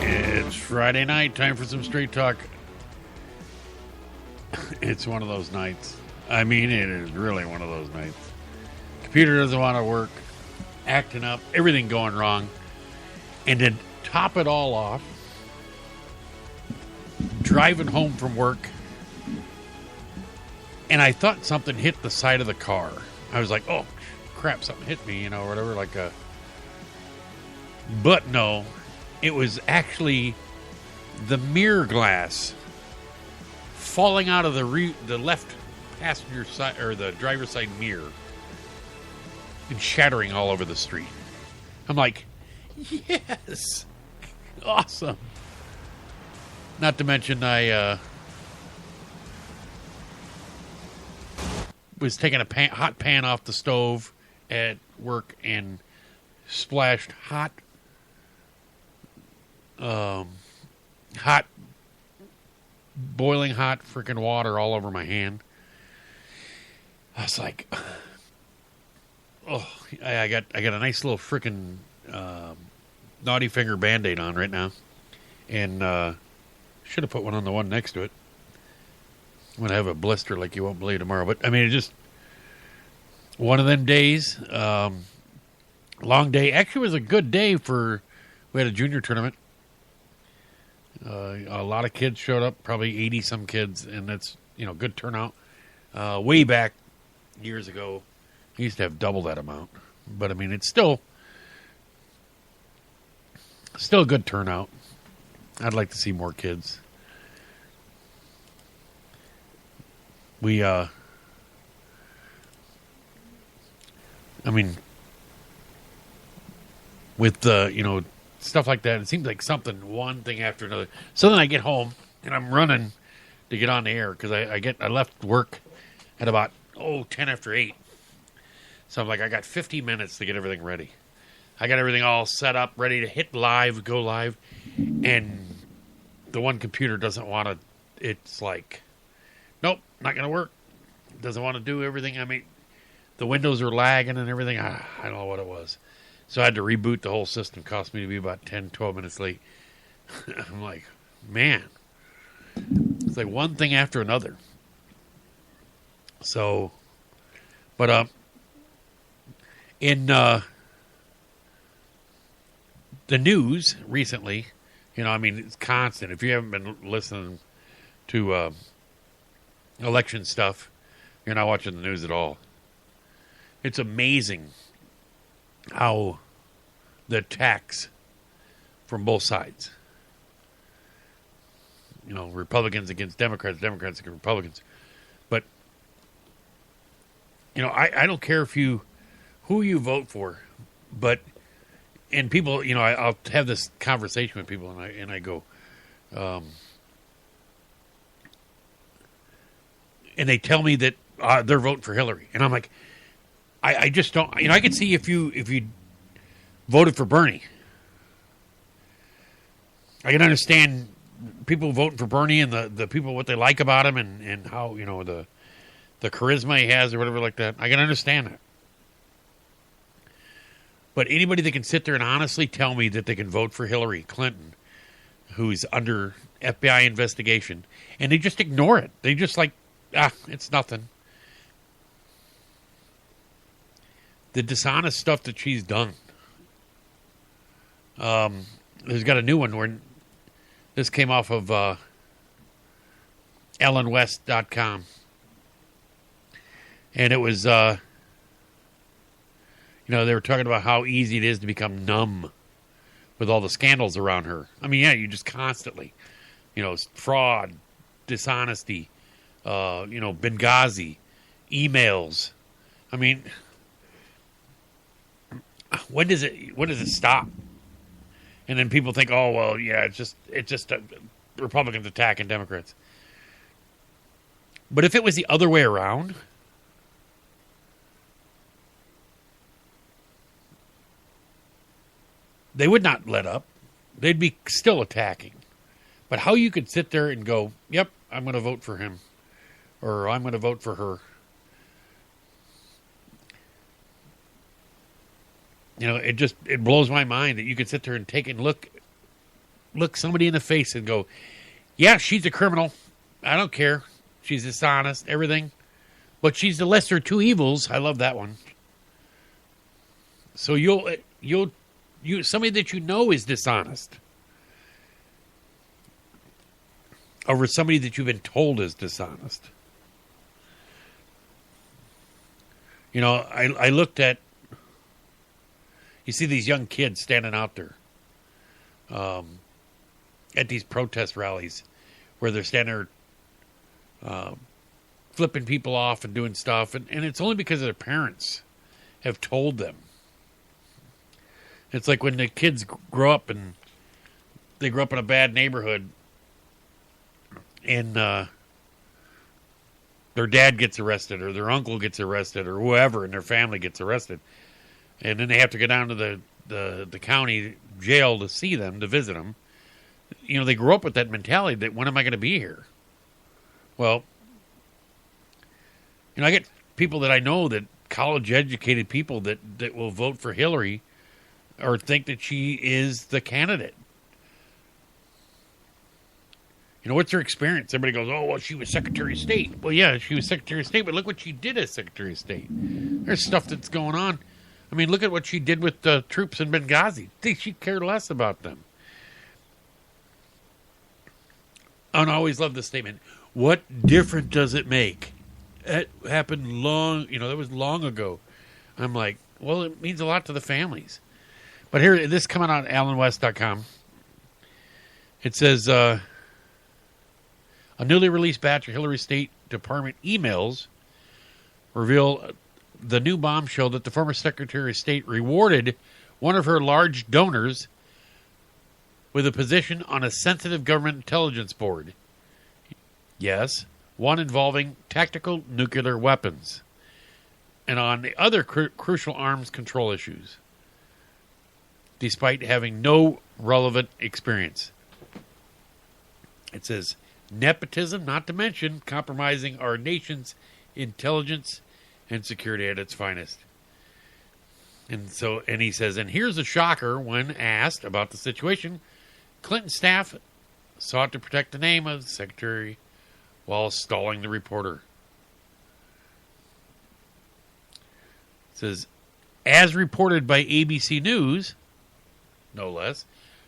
It's Friday night, time for some straight talk. It's one of those nights. I mean, it is really one of those nights. Computer doesn't want to work, acting up, everything going wrong. And to top it all off, driving home from work, and I thought something hit the side of the car. I was like, oh, crap, something hit me, you know, or whatever, like a... But no, it was actually the mirror glass falling out of the left passenger side, or the driver's side mirror, and shattering all over the street. I'm like, yes, awesome. Not to mention I was taking a hot pan off the stove at work and splashed hot boiling hot freaking water all over my hand. I was like, oh, I got a nice little freaking naughty finger Band-Aid on right now, and should have put one on the one next to it. I'm gonna have a blister like you won't believe tomorrow. But I mean, it's just one of them days. Long day. Actually, it was a good day for. We had a junior tournament. A lot of kids showed up, probably 80 some kids, and that's, you know, good turnout. Way back years ago, I used to have double that amount, but I mean, it's still a good turnout. I'd like to see more kids. We, I mean, with the, you know, stuff like that, it seems like one thing after another. So then I get home and I'm running to get on the air because I left work at about 10 after 8. So I'm like, I got 50 minutes to get everything ready. I got everything all set up, ready to hit live, go live, and the one computer doesn't want to. It's like, nope, not going to work. It doesn't want to do everything. I mean, the windows are lagging and everything. I don't know what it was. So I had to reboot the whole system. Cost me to be about 10, 12 minutes late. I'm like, man. It's like one thing after another. So, but in the news recently, you know, I mean, it's constant. If you haven't been listening to election stuff, you're not watching the news at all. It's amazing how the attacks from both sides, you know, Republicans against Democrats, Democrats against Republicans. But, you know, I don't care who you vote for, but, and people, you know, I'll have this conversation with people and I go, and they tell me that they're voting for Hillary. And I'm like, I just don't, you know, I could see if you voted for Bernie. I can understand people voting for Bernie and the people, what they like about him and how, you know, the charisma he has or whatever like that. I can understand that. But anybody that can sit there and honestly tell me that they can vote for Hillary Clinton, who's under FBI investigation, and they just ignore it. They just like, it's nothing. The dishonest stuff that she's done. There's got a new one where this came off of ellenwest.com. And it was, you know, they were talking about how easy it is to become numb with all the scandals around her. I mean, yeah, you just constantly, you know, fraud, dishonesty, you know, Benghazi, emails. I mean, when does it stop? And then people think, oh well, yeah, it's just Republicans attacking Democrats. But if it was the other way around, they would not let up. They'd be still attacking. But how you could sit there and go, yep, I'm going to vote for him, or I'm going to vote for her. You know, it blows my mind that you could sit there and take and look look somebody in the face and go, yeah, she's a criminal. I don't care. She's dishonest, everything. But she's the lesser of two evils. I love that one. So you'll somebody that you know is dishonest over somebody that you've been told is dishonest. You know, I looked at, you see these young kids standing out there at these protest rallies where they're standing there flipping people off and doing stuff. And it's only because their parents have told them. It's like when the kids grow up and they grow up in a bad neighborhood and their dad gets arrested or their uncle gets arrested or whoever in their family gets arrested. And then they have to go down to the county jail to see them, to visit them. You know, they grow up with that mentality that when am I going to be here? Well, you know, I get people that I know, that college-educated people that will vote for Hillary or think that she is the candidate. You know, what's her experience? Everybody goes, oh, well, she was Secretary of State. Well, yeah, she was Secretary of State, but look what she did as Secretary of State. There's stuff that's going on. I mean, look at what she did with the troops in Benghazi. She cared less about them. And I always love this statement. What difference does it make? That happened that was long ago. I'm like, well, it means a lot to the families. But here, this coming on AlanWest.com. It says, a newly released batch of Hillary State Department emails reveal the new bombshell that the former Secretary of State rewarded one of her large donors with a position on a sensitive government intelligence board. Yes, one involving tactical nuclear weapons, and on the other crucial arms control issues, despite having no relevant experience. It says, nepotism, not to mention compromising our nation's intelligence and security at its finest. And he says, and here's a shocker: when asked about the situation, Clinton staff sought to protect the name of the secretary while stalling the reporter. It says, as reported by ABC News, no less,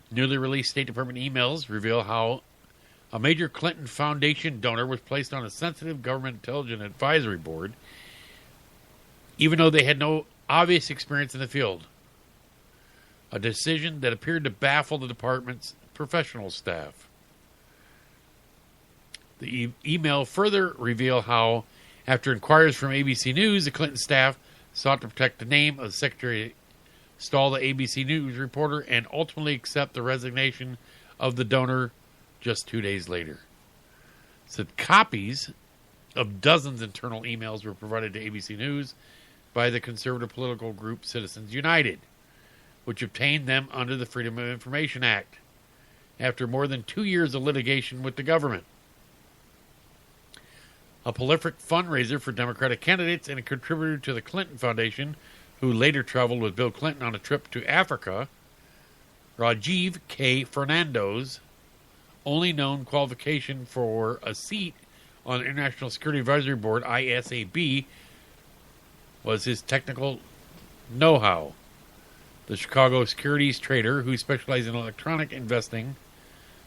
newly released State Department emails reveal how a major Clinton Foundation donor was placed on a sensitive government intelligence advisory board, even though they had no obvious experience in the field. A decision that appeared to baffle the department's professional staff. The email further revealed how, after inquiries from ABC News, the Clinton staff sought to protect the name of the secretary, stall the ABC News reporter, and ultimately accept the resignation of the donor just 2 days later. It said copies of dozens of internal emails were provided to ABC News by the conservative political group Citizens United, which obtained them under the Freedom of Information Act after more than 2 years of litigation with the government. A prolific fundraiser for Democratic candidates and a contributor to the Clinton Foundation, who later traveled with Bill Clinton on a trip to Africa, Rajiv K. Fernando's only known qualification for a seat on the International Security Advisory Board, ISAB, was his technical know-how. The Chicago securities trader, who specialized in electronic investing,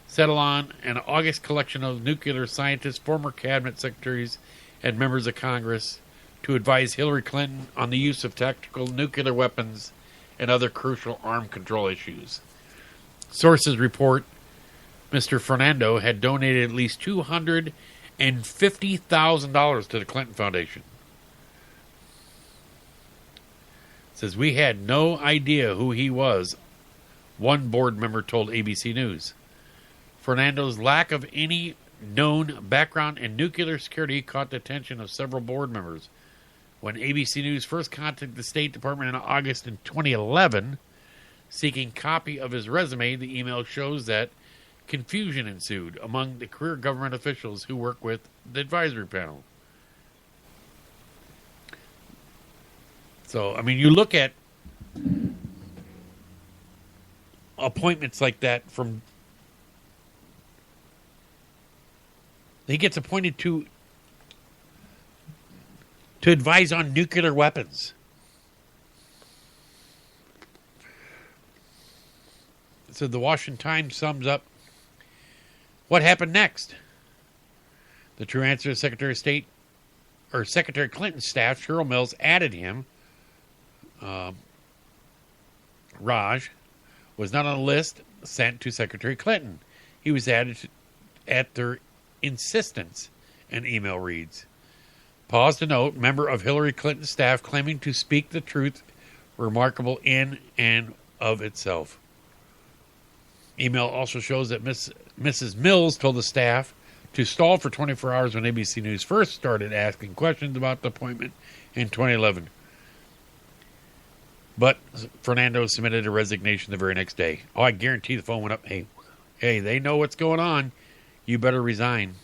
settled on an August collection of nuclear scientists, former cabinet secretaries, and members of Congress to advise Hillary Clinton on the use of tactical nuclear weapons and other crucial arm control issues. Sources report Mr. Fernando had donated at least $250,000 to the Clinton Foundation. It says, we had no idea who he was, one board member told ABC News. Fernando's lack of any known background in nuclear security caught the attention of several board members. When ABC News first contacted the State Department in August in 2011, seeking copy of his resume, the email shows that confusion ensued among the career government officials who work with the advisory panel. So, I mean, you look at appointments like that from He gets appointed to advise on nuclear weapons. So the Washington Times sums up what happened next. The true answer is Secretary of State, or Secretary Clinton's staff, Cheryl Mills, added him. Raj was not on the list sent to Secretary Clinton. He was added at their insistence, an email reads. Pause to note, member of Hillary Clinton's staff claiming to speak the truth, remarkable in and of itself. Email also shows that Mrs. Mills told the staff to stall for 24 hours when ABC News first started asking questions about the appointment in 2011. But Fernando submitted a resignation the very next day. Oh, I guarantee the phone went up. Hey, they know what's going on. You better resign.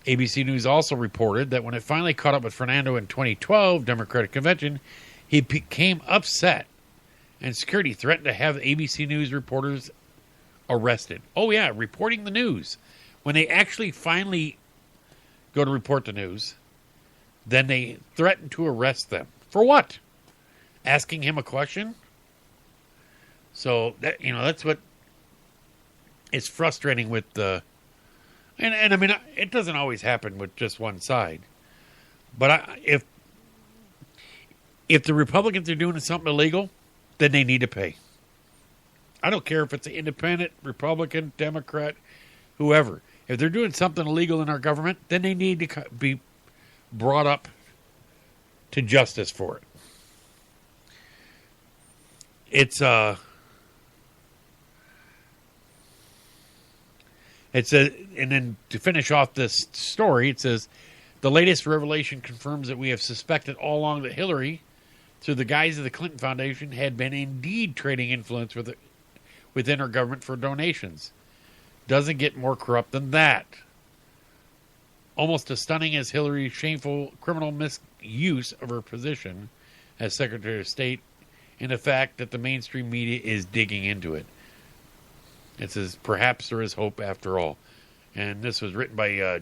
ABC News also reported that when it finally caught up with Fernando in 2012 Democratic Convention, he became upset, and security threatened to have ABC News reporters arrested. Oh, yeah, reporting the news. When they actually finally go to report the news, then they threaten to arrest them. For what? Asking him a question? So, that's what is frustrating with the... And I mean, it doesn't always happen with just one side. But if the Republicans are doing something illegal, then they need to pay. I don't care if it's an independent, Republican, Democrat, whoever. If they're doing something illegal in our government, then they need to be brought up to justice for it. It says, and then to finish off this story, it says, the latest revelation confirms that we have suspected all along that Hillary, through the guise of the Clinton Foundation, had been indeed trading influence within our government for donations. Doesn't get more corrupt than that. Almost as stunning as Hillary's shameful criminal misuse of her position as Secretary of State, and the fact that the mainstream media is digging into it. It says, perhaps there is hope after all. And this was written by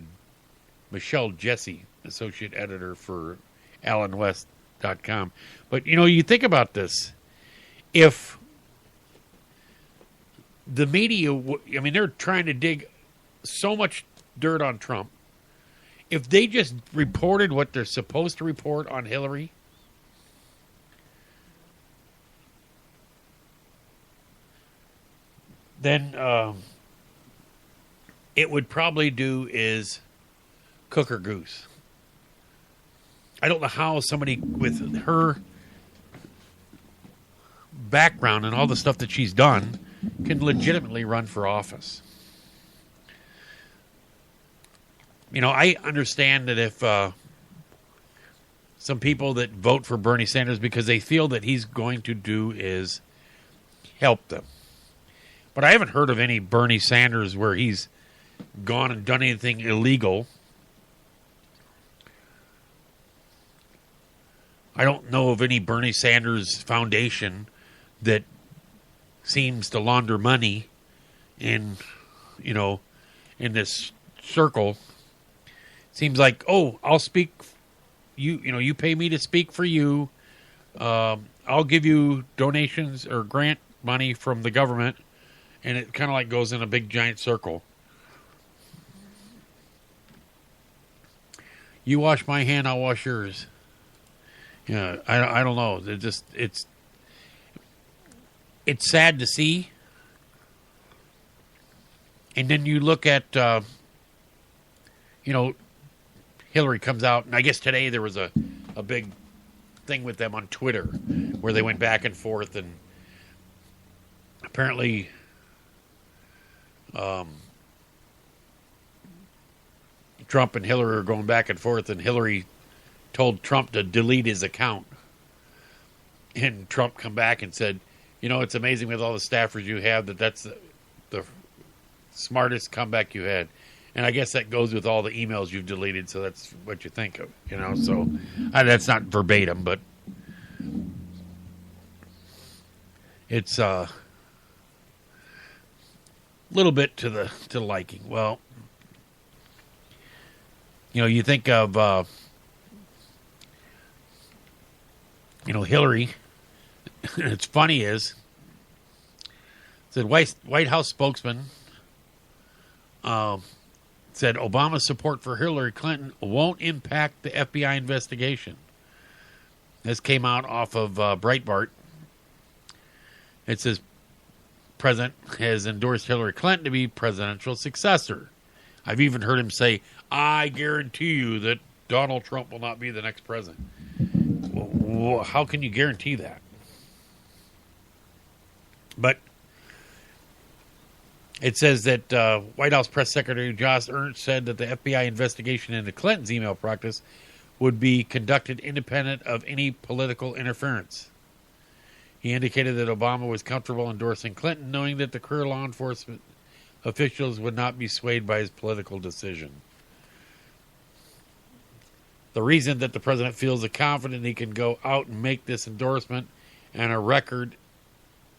Michelle Jesse, associate editor for AlanWest.com. But, you think about this. If the media, they're trying to dig so much dirt on Trump. If they just reported what they're supposed to report on Hillary, then it would probably do is cook or goose. I don't know how somebody with her background and all the stuff that she's done can legitimately run for office. I understand that if some people that vote for Bernie Sanders because they feel that he's going to do is help them. But I haven't heard of any Bernie Sanders where he's gone and done anything illegal. I don't know of any Bernie Sanders foundation that seems to launder money in this circle. Seems like, I'll speak. You pay me to speak for you. I'll give you donations or grant money from the government. And it kind of like goes in a big giant circle. You wash my hand, I'll wash yours. Yeah, I don't know. It's sad to see. And then you look at, Hillary comes out, and I guess today there was a big thing with them on Twitter where they went back and forth, and apparently Trump and Hillary are going back and forth, and Hillary told Trump to delete his account. And Trump come back and said, it's amazing with all the staffers you have that's the smartest comeback you had. And I guess that goes with all the emails you've deleted, so that's what you think of, So that's not verbatim, but it's little bit to the liking. Well, you think of Hillary. It's funny is the White House spokesman said Obama's support for Hillary Clinton won't impact the FBI investigation. This came out off of Breitbart. It says President has endorsed Hillary Clinton to be presidential successor. I've even heard him say, I guarantee you that Donald Trump will not be the next president. Well, how can you guarantee that? But it says that White House Press Secretary Josh Earnest said that the FBI investigation into Clinton's email practice would be conducted independent of any political interference. He indicated that Obama was comfortable endorsing Clinton, knowing that the career law enforcement officials would not be swayed by his political decision. The reason that the president feels confident he can go out and make this endorsement and record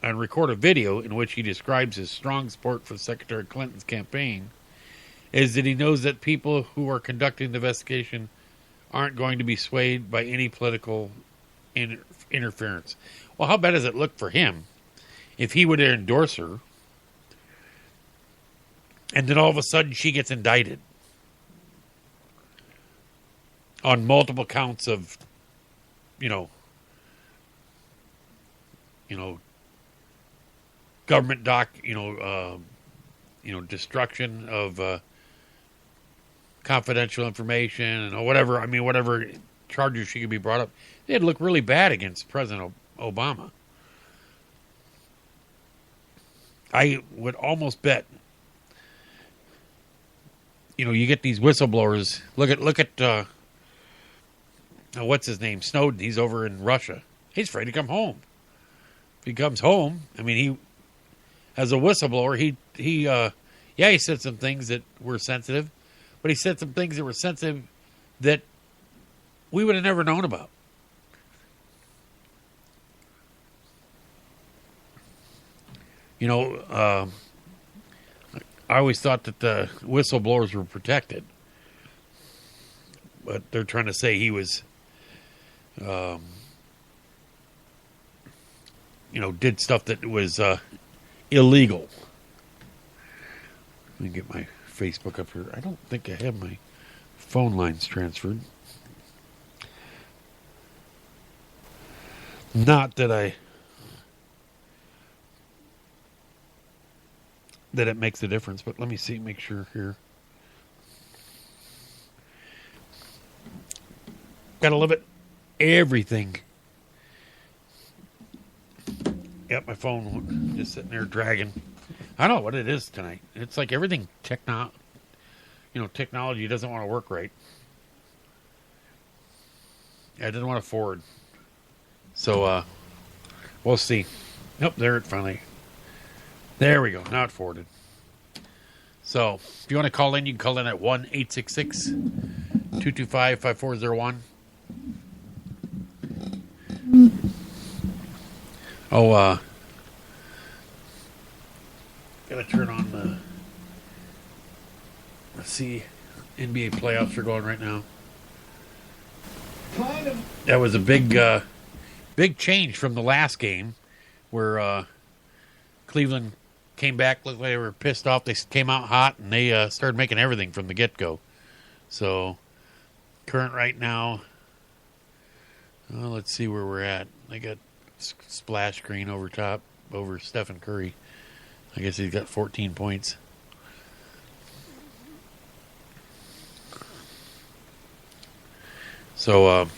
a video in which he describes his strong support for Secretary Clinton's campaign is that he knows that people who are conducting the investigation aren't going to be swayed by any political interference. Well, how bad does it look for him if he would endorse her and then all of a sudden she gets indicted on multiple counts of, government destruction of confidential information and whatever charges she could be brought up. They'd look really bad against President Obama. I would almost bet, you get these whistleblowers. Look at what's his name? Snowden. He's over in Russia. He's afraid to come home. If he comes home, he, as a whistleblower, he said some things that were sensitive, but he said some things that were sensitive that we would have never known about. I always thought that the whistleblowers were protected, but they're trying to say he was, did stuff that was illegal. Let me get my Facebook up here. I don't think I have my phone lines transferred. Not that it makes a difference, but let me see, make sure here. Gotta limit everything. Yep, my phone just sitting there dragging. I don't know what it is tonight. It's like everything technology doesn't want to work right. I didn't want to forward. So, we'll see. Nope, there it finally. There we go. Now it forwarded. So, if you want to call in, you can call in at 1-866-225-5401. Oh, gotta turn on the. Let's see. NBA playoffs are going right now. That was a big change from the last game where Cleveland came back, looked like they were pissed off. They came out hot, and they started making everything from the get-go. So, current right now, let's see where we're at. They got splash screen over top, over Stephen Curry. I guess he's got 14 points. So,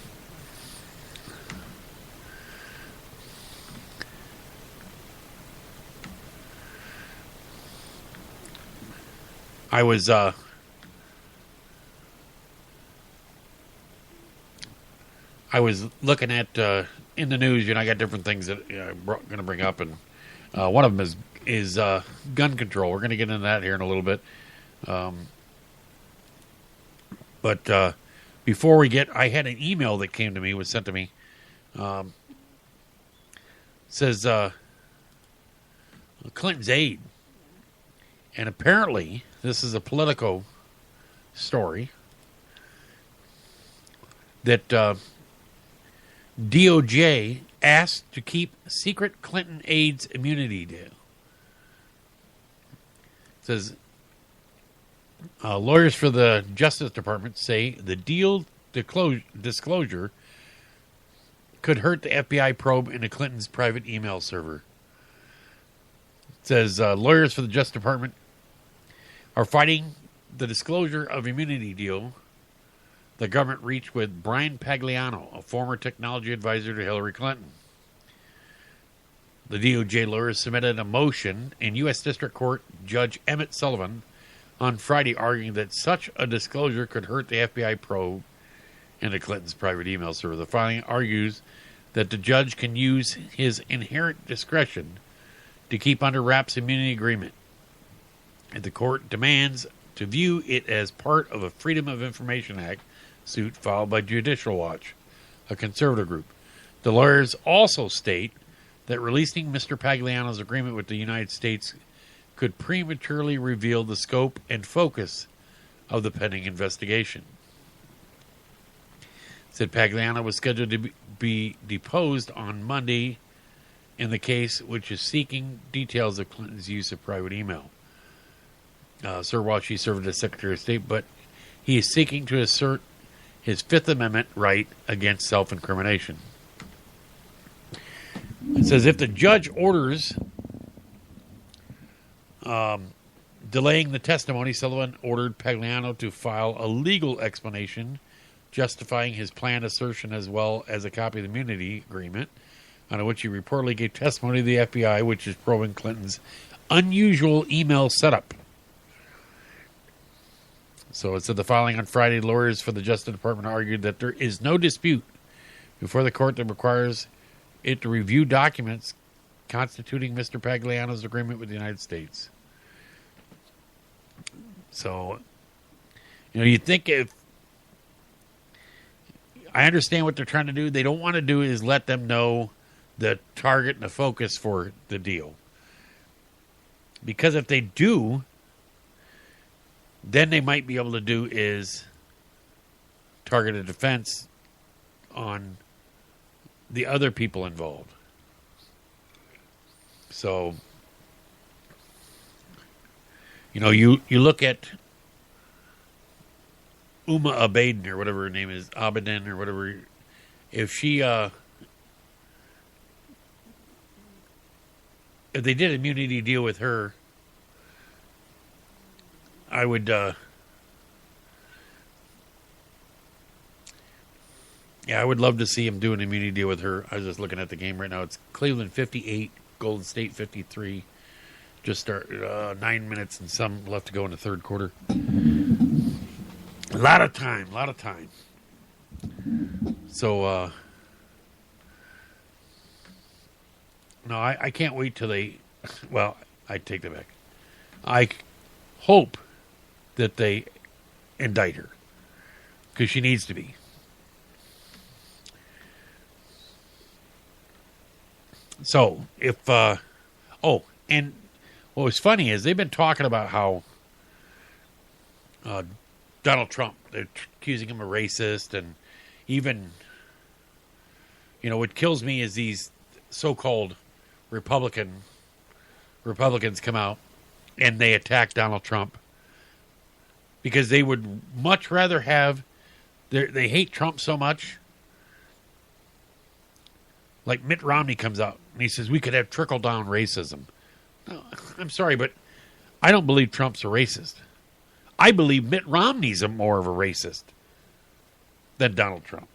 I was looking at in the news. I got different things that I'm going to bring up, and one of them is gun control. We're going to get into that here in a little bit. But before we get, I had an email that came to me, was sent to me. Says Clinton's aide And apparently, this is a Politico story that DOJ asked to keep secret Clinton aides immunity deal. It says lawyers for the Justice Department say the deal disclosure could hurt the FBI probe into Clinton's private email server. It says lawyers for the Justice Department are fighting the disclosure of immunity deal the government reached with Brian Pagliano, a former technology advisor to Hillary Clinton. The DOJ lawyers submitted a motion in U.S. District Court Judge Emmett Sullivan on Friday, arguing that such a disclosure could hurt the FBI probe into Clinton's private email server. The filing argues that the judge can use his inherent discretion to keep under wraps immunity agreement. And the court demands to view it as part of a Freedom of Information Act suit filed by Judicial Watch, a conservative group. The lawyers also state that releasing Mr. Pagliano's agreement with the United States could prematurely reveal the scope and focus of the pending investigation. It said Pagliano was scheduled to be deposed on Monday in the case, which is seeking details of Clinton's use of private email. Sir, while she served as Secretary of State, but he is seeking to assert his Fifth Amendment right against self-incrimination. It says if the judge orders delaying the testimony, Sullivan ordered Pagliano to file a legal explanation justifying his planned assertion as well as a copy of the immunity agreement on which he reportedly gave testimony to the FBI, which is probing Clinton's unusual email setup. So it said the filing on Friday, lawyers for the Justice Department argued that there is no dispute before the court that requires it to review documents constituting Mr. Pagliano's agreement with the United States. So, you think if I understand what they're trying to do, they don't want to do is let them know the target and the focus for the deal. Because if they do, then they might be able to do is target a defense on the other people involved. So, you look at Uma Abedin or whatever her name is, Abedin or whatever. If she, if they did an immunity deal with her, I would, I would love to see him do an immunity deal with her. I was just looking at the game right now. It's Cleveland 58, Golden State 53. Just start 9 minutes and some left to go in the third quarter. A lot of time. So, no, I can't wait till they, well, I take that back. I hope that they indict her because she needs to be. So, if, and what was funny is they've been talking about how Donald Trump, they're accusing him of racist, and even, what kills me is these so-called Republicans come out and they attack Donald Trump because they would much rather have, they hate Trump so much. Like Mitt Romney comes out and he says we could have trickle-down racism. No, I'm sorry, but I don't believe Trump's a racist. I believe Mitt Romney's more of a racist than Donald Trump.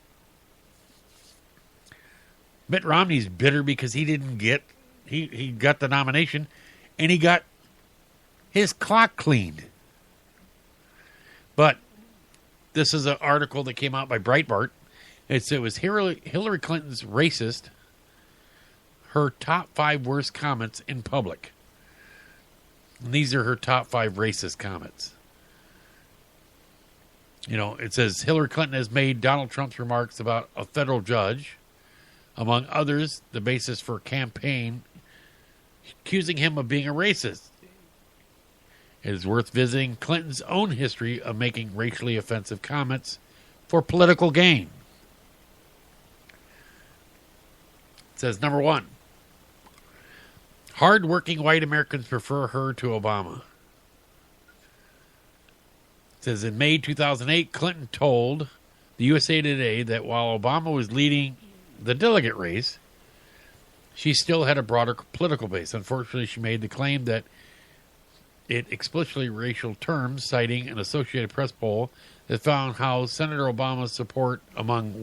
Mitt Romney's bitter because he didn't get, he got the nomination and he got his clock cleaned. But this is an article that came out by Breitbart. It was Hillary Clinton's racist, her top 5 worst comments in public. And these are her top 5 racist comments. It says Hillary Clinton has made Donald Trump's remarks about a federal judge, among others, the basis for a campaign accusing him of being a racist. It is worth visiting Clinton's own history of making racially offensive comments for political gain. It says, number 1, hard-working white Americans prefer her to Obama. It says, in May 2008, Clinton told the USA Today that while Obama was leading the delegate race, she still had a broader political base. Unfortunately, she made the claim that it explicitly racial terms, citing an Associated Press poll that found how Senator Obama's support among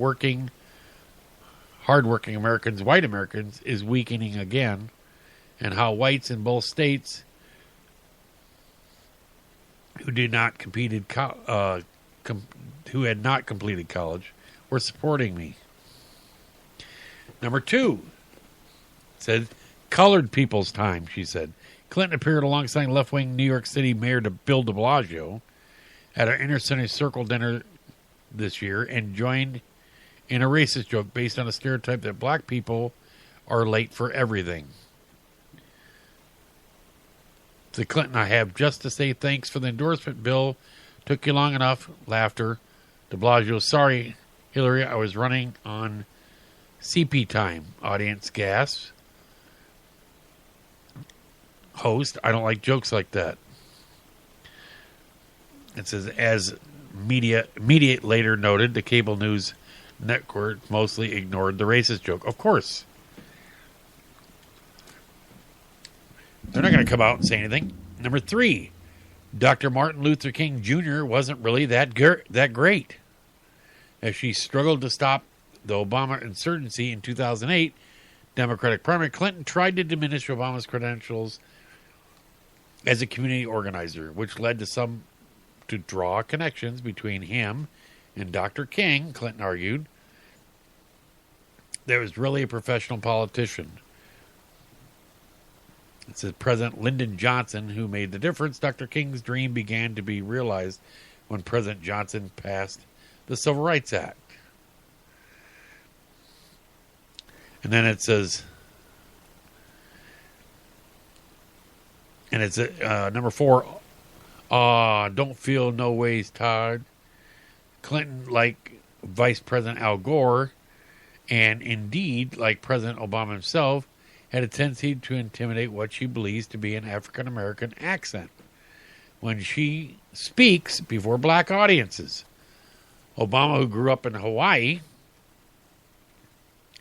hardworking Americans, white Americans, is weakening again, and how whites in both states who had not completed college were supporting me. Number 2, said colored people's time, she said. Clinton appeared alongside left-wing New York City Mayor Bill de Blasio at our Inner City Circle dinner this year and joined in a racist joke based on a stereotype that black people are late for everything. To Clinton, I have just to say thanks for the endorsement, Bill. Took you long enough. Laughter. De Blasio, sorry, Hillary, I was running on CP time. Audience gasps. Host, I don't like jokes like that. It says, as media later noted, the cable news network mostly ignored the racist joke. Of course. They're not going to come out and say anything. Number 3, Dr. Martin Luther King Jr. wasn't really that great. As she struggled to stop the Obama insurgency in 2008 Democratic primary, Clinton tried to diminish Obama's credentials as a community organizer, which led to some to draw connections between him and Dr. King. Clinton argued there was really a professional politician. It says President Lyndon Johnson, who made the difference. Dr. King's dream began to be realized when President Johnson passed the Civil Rights Act. And then it says, and it's number 4, don't feel no ways tired. Clinton, like Vice President Al Gore, and indeed, like President Obama himself, had a tendency to intimidate what she believes to be an African-American accent when she speaks before black audiences. Obama, who grew up in Hawaii,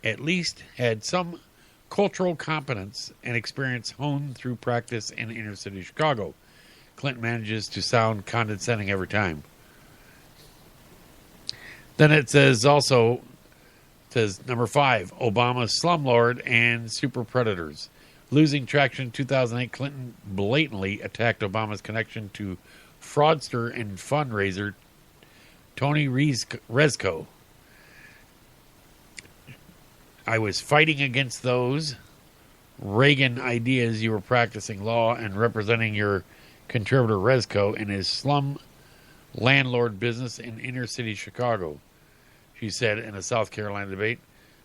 at least had some cultural competence and experience honed through practice in inner city Chicago. Clinton manages to sound condescending every time. Then it says also, number 5, Obama's slumlord and super predators. Losing traction in 2008, Clinton blatantly attacked Obama's connection to fraudster and fundraiser Tony Rezko. I was fighting against those Reagan ideas you were practicing law and representing your contributor Rezko in his slum landlord business in inner city Chicago, she said in a South Carolina debate.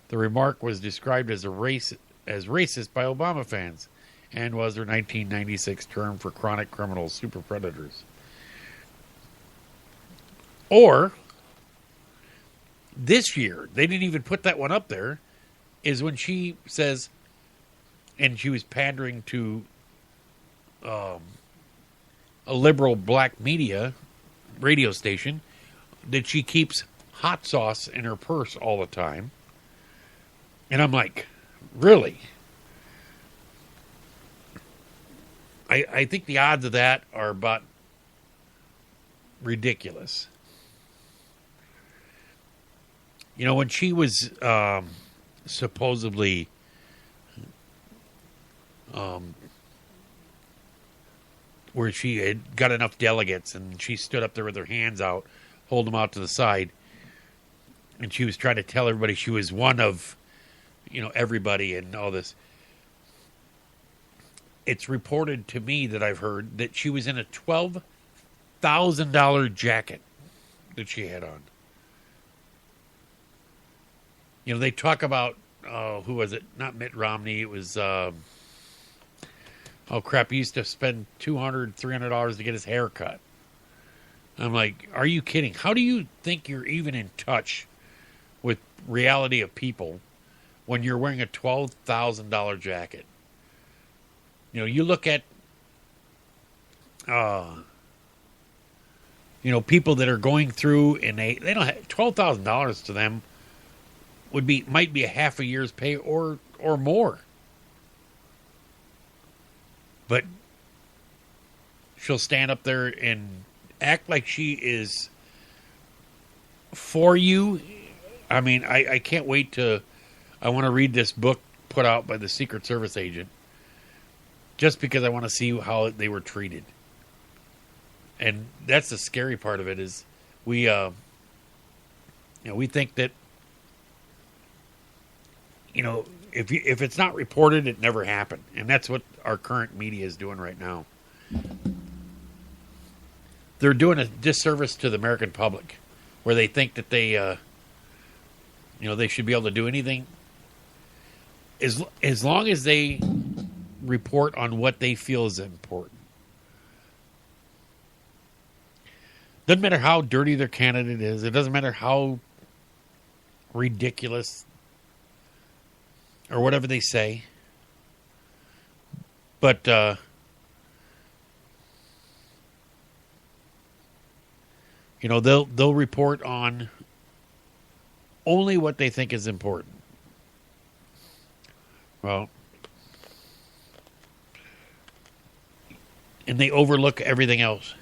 The remark was described as racist by Obama fans and was their 1996 term for chronic criminals, super predators. Or, this year, they didn't even put that one up there, is when she says, and she was pandering to a liberal black media radio station, that she keeps hot sauce in her purse all the time. And I'm like, really? I think the odds of that are about ridiculous. You know, when she was supposedly where she had got enough delegates and she stood up there with her hands out, hold them out to the side, and she was trying to tell everybody she was one of, everybody and all this. It's reported to me that I've heard that she was in a $12,000 jacket that she had on. They talk about, who was it? Not Mitt Romney. It was oh crap, he used to spend $200, $300 to get his hair cut. I'm like, are you kidding? How do you think you're even in touch with reality of people when you're wearing a $12,000 jacket? You know, you look at, people that are going through and they don't have $12,000 to them might be a half a year's pay or more. But she'll stand up there and act like she is for you. I mean, I can't wait I want to read this book put out by the Secret Service agent just because I want to see how they were treated. And that's the scary part of it is we think that, if it's not reported, it never happened. And that's what our current media is doing right now. They're doing a disservice to the American public where they think that they should be able to do anything as long as they report on what they feel is important. Doesn't matter how dirty their candidate is. It doesn't matter how ridiculous or whatever they say. But they'll report on only what they think is important. Well, and they overlook everything else.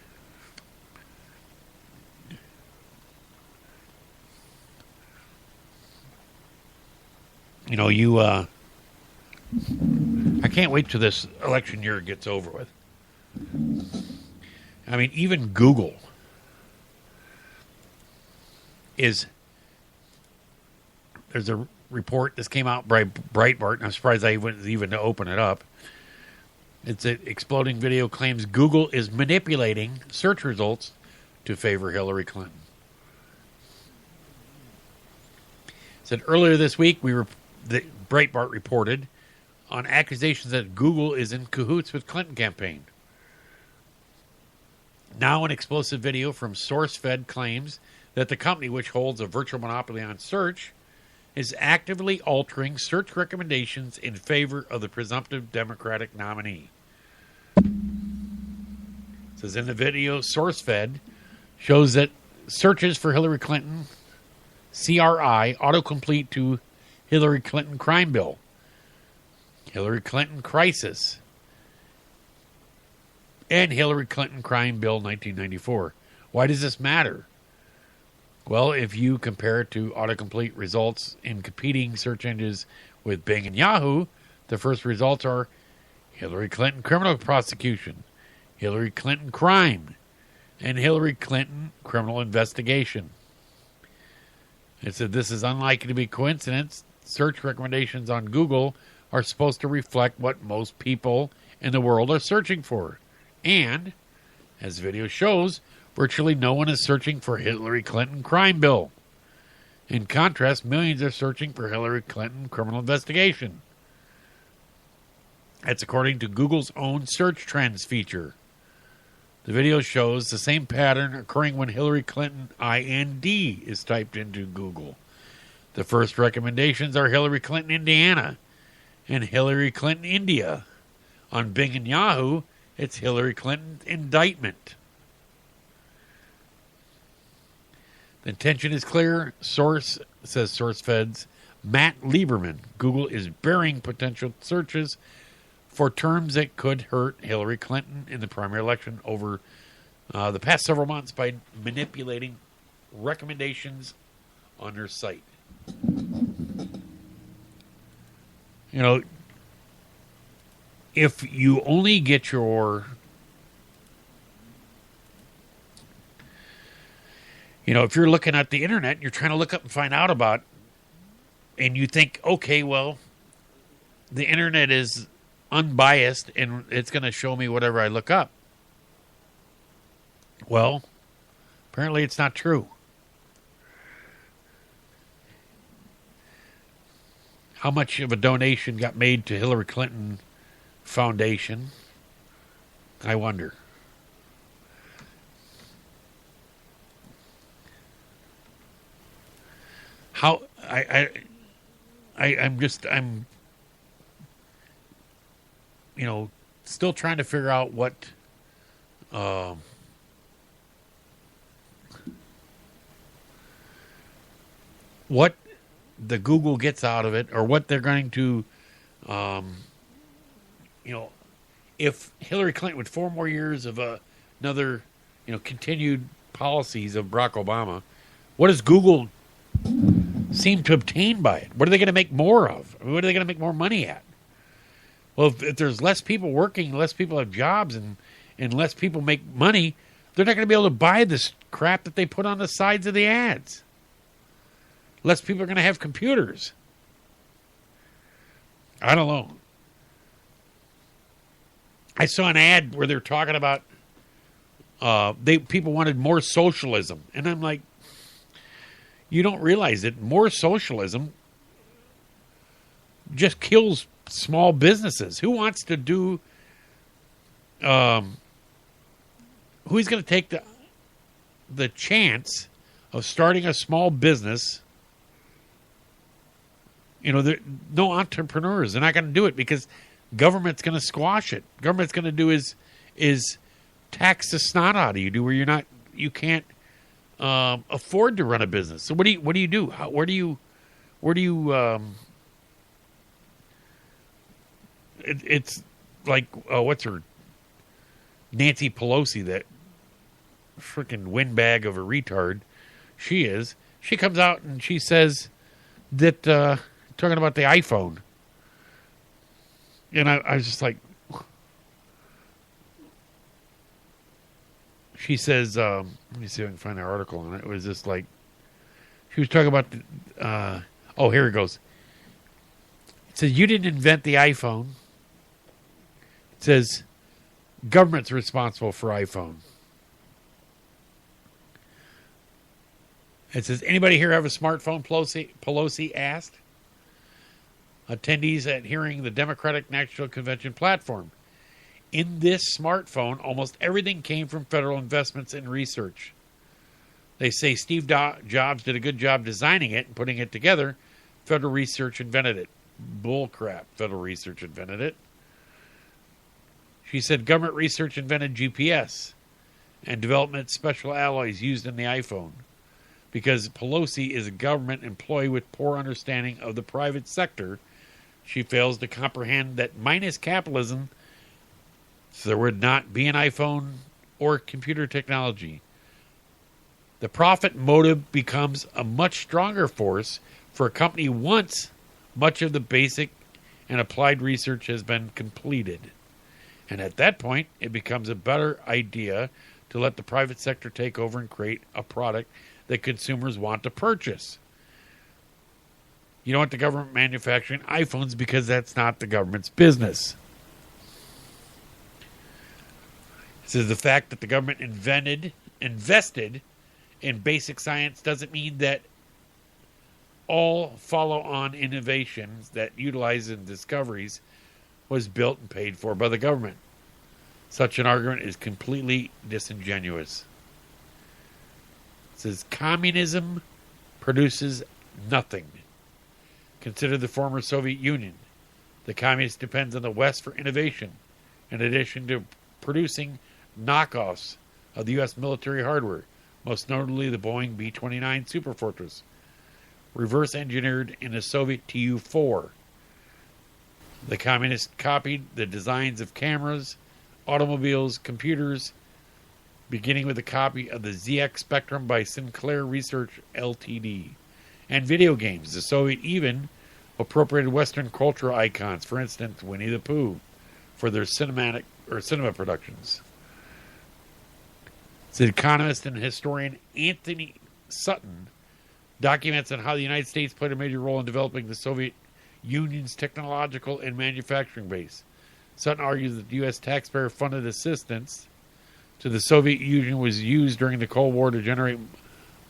I can't wait till this election year gets over with. I mean, even Google there's a report. This came out by Breitbart, and I'm surprised I wouldn't even open it up. It's an exploding video claims Google is manipulating search results to favor Hillary Clinton. It said earlier this week, Breitbart reported on accusations that Google is in cahoots with Clinton campaign. Now an explosive video from SourceFed claims that the company, which holds a virtual monopoly on search, is actively altering search recommendations in favor of the presumptive Democratic nominee. It says in the video, SourceFed shows that searches for Hillary Clinton, CRI, autocomplete to Hillary Clinton crime bill, Hillary Clinton crisis, and Hillary Clinton crime bill 1994. Why does this matter? Well, if you compare it to autocomplete results in competing search engines with Bing and Yahoo, the first results are Hillary Clinton criminal prosecution, Hillary Clinton crime, and Hillary Clinton criminal investigation. It said this is unlikely to be coincidence. Search recommendations on Google are supposed to reflect what most people in the world are searching for. And, as the video shows, virtually no one is searching for Hillary Clinton crime bill. In contrast, millions are searching for Hillary Clinton criminal investigation. That's according to Google's own search trends feature. The video shows the same pattern occurring when Hillary Clinton IND is typed into Google. The first recommendations are Hillary Clinton Indiana and Hillary Clinton India. On Bing and Yahoo, it's Hillary Clinton indictment. The intention is clear. Source says SourceFed's Matt Lieberman. Google is burying potential searches for terms that could hurt Hillary Clinton in the primary election over the past several months by manipulating recommendations on her site. If you only get your, if you're looking at the internet, you're trying to look up and find out about, and you think, okay, well, the internet is unbiased and it's going to show me whatever I look up. Well, apparently it's not true. How much of a donation got made to Hillary Clinton Foundation? I wonder. How I'm still trying to figure out um, what the Google gets out of it, or what they're going to, um, if Hillary Clinton with 4 more years of another, continued policies of Barack Obama, what does Google seem to obtain by it? What are they going to make more of? I mean, what are they going to make more money at? Well, if there's less people working, less people have jobs, and less people make money, they're not going to be able to buy this crap that they put on the sides of the ads. Less people are going to have computers. I don't know. I saw an ad where they're talking about people wanted more socialism, and I'm like, you don't realize that more socialism just kills small businesses. Who wants to do? Who's going to take the chance of starting a small business? No entrepreneurs. They're not going to do it because government's going to squash it. Government's going to do is tax the snot out of you, where you can't afford to run a business. So what do you do? Where do you it's like what's her Nancy Pelosi, that freaking windbag of a retard she comes out and she says that talking about the iPhone, and I was just like, she says, let me see if I can find the article on it. It was just like, she was talking about, here it goes. It says, you didn't invent the iPhone. It says, government's responsible for iPhone. It says, anybody here have a smartphone? Pelosi asked attendees at hearing the Democratic National Convention platform. In this smartphone, almost everything came from federal investments in research. They say Steve Jobs did a good job designing it and putting it together. Federal research invented it. Bull crap. Federal research invented it. She said government research invented GPS and development special alloys used in the iPhone. Because Pelosi is a government employee with poor understanding of the private sector, she fails to comprehend that minus capitalism, so there would not be an iPhone or computer technology. The profit motive becomes a much stronger force for a company once much of the basic and applied research has been completed. And at that point, it becomes a better idea to let the private sector take over and create a product that consumers want to purchase. You don't want the government manufacturing iPhones because that's not the government's business. It says the fact that the government invested in basic science doesn't mean that all follow-on innovations that utilize and discoveries was built and paid for by the government. Such an argument is completely disingenuous. It says communism produces nothing. Consider the former Soviet Union. The communist depends on the West for innovation, in addition to producing knockoffs of the U.S. military hardware, most notably the Boeing B-29 Superfortress, reverse engineered in the Soviet Tu-4. The communists copied the designs of cameras, automobiles, computers, beginning with a copy of the ZX Spectrum by Sinclair Research Ltd. And video games. The Soviet even appropriated Western cultural icons, for instance, Winnie the Pooh, for their cinema productions. The economist and historian Anthony Sutton documents on how the United States played a major role in developing the Soviet Union's technological and manufacturing base. Sutton argues that the U.S. taxpayer-funded assistance to the Soviet Union was used during the Cold War to generate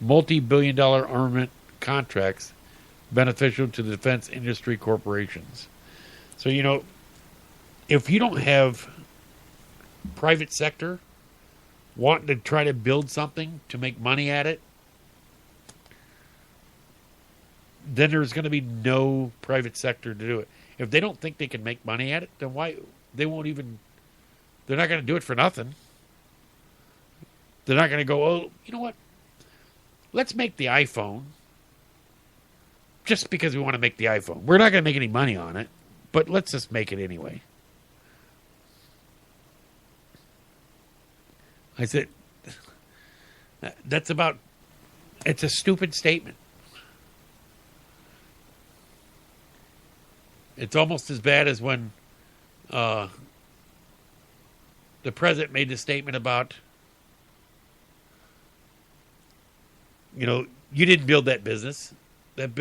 multi-billion-dollar armament contracts beneficial to the defense industry corporations. So, if you don't have private sector wanting to try to build something to make money at it, then there's going to be no private sector to do it. If they don't think they can make money at it, then why they won't even? They're not going to do it for nothing. They're not going to go, oh, you know what? Let's make the iPhone just because we want to make the iPhone. We're not going to make any money on it, but let's just make it anyway. I said, it's a stupid statement. It's almost as bad as when the president made the statement about, you didn't build that business. That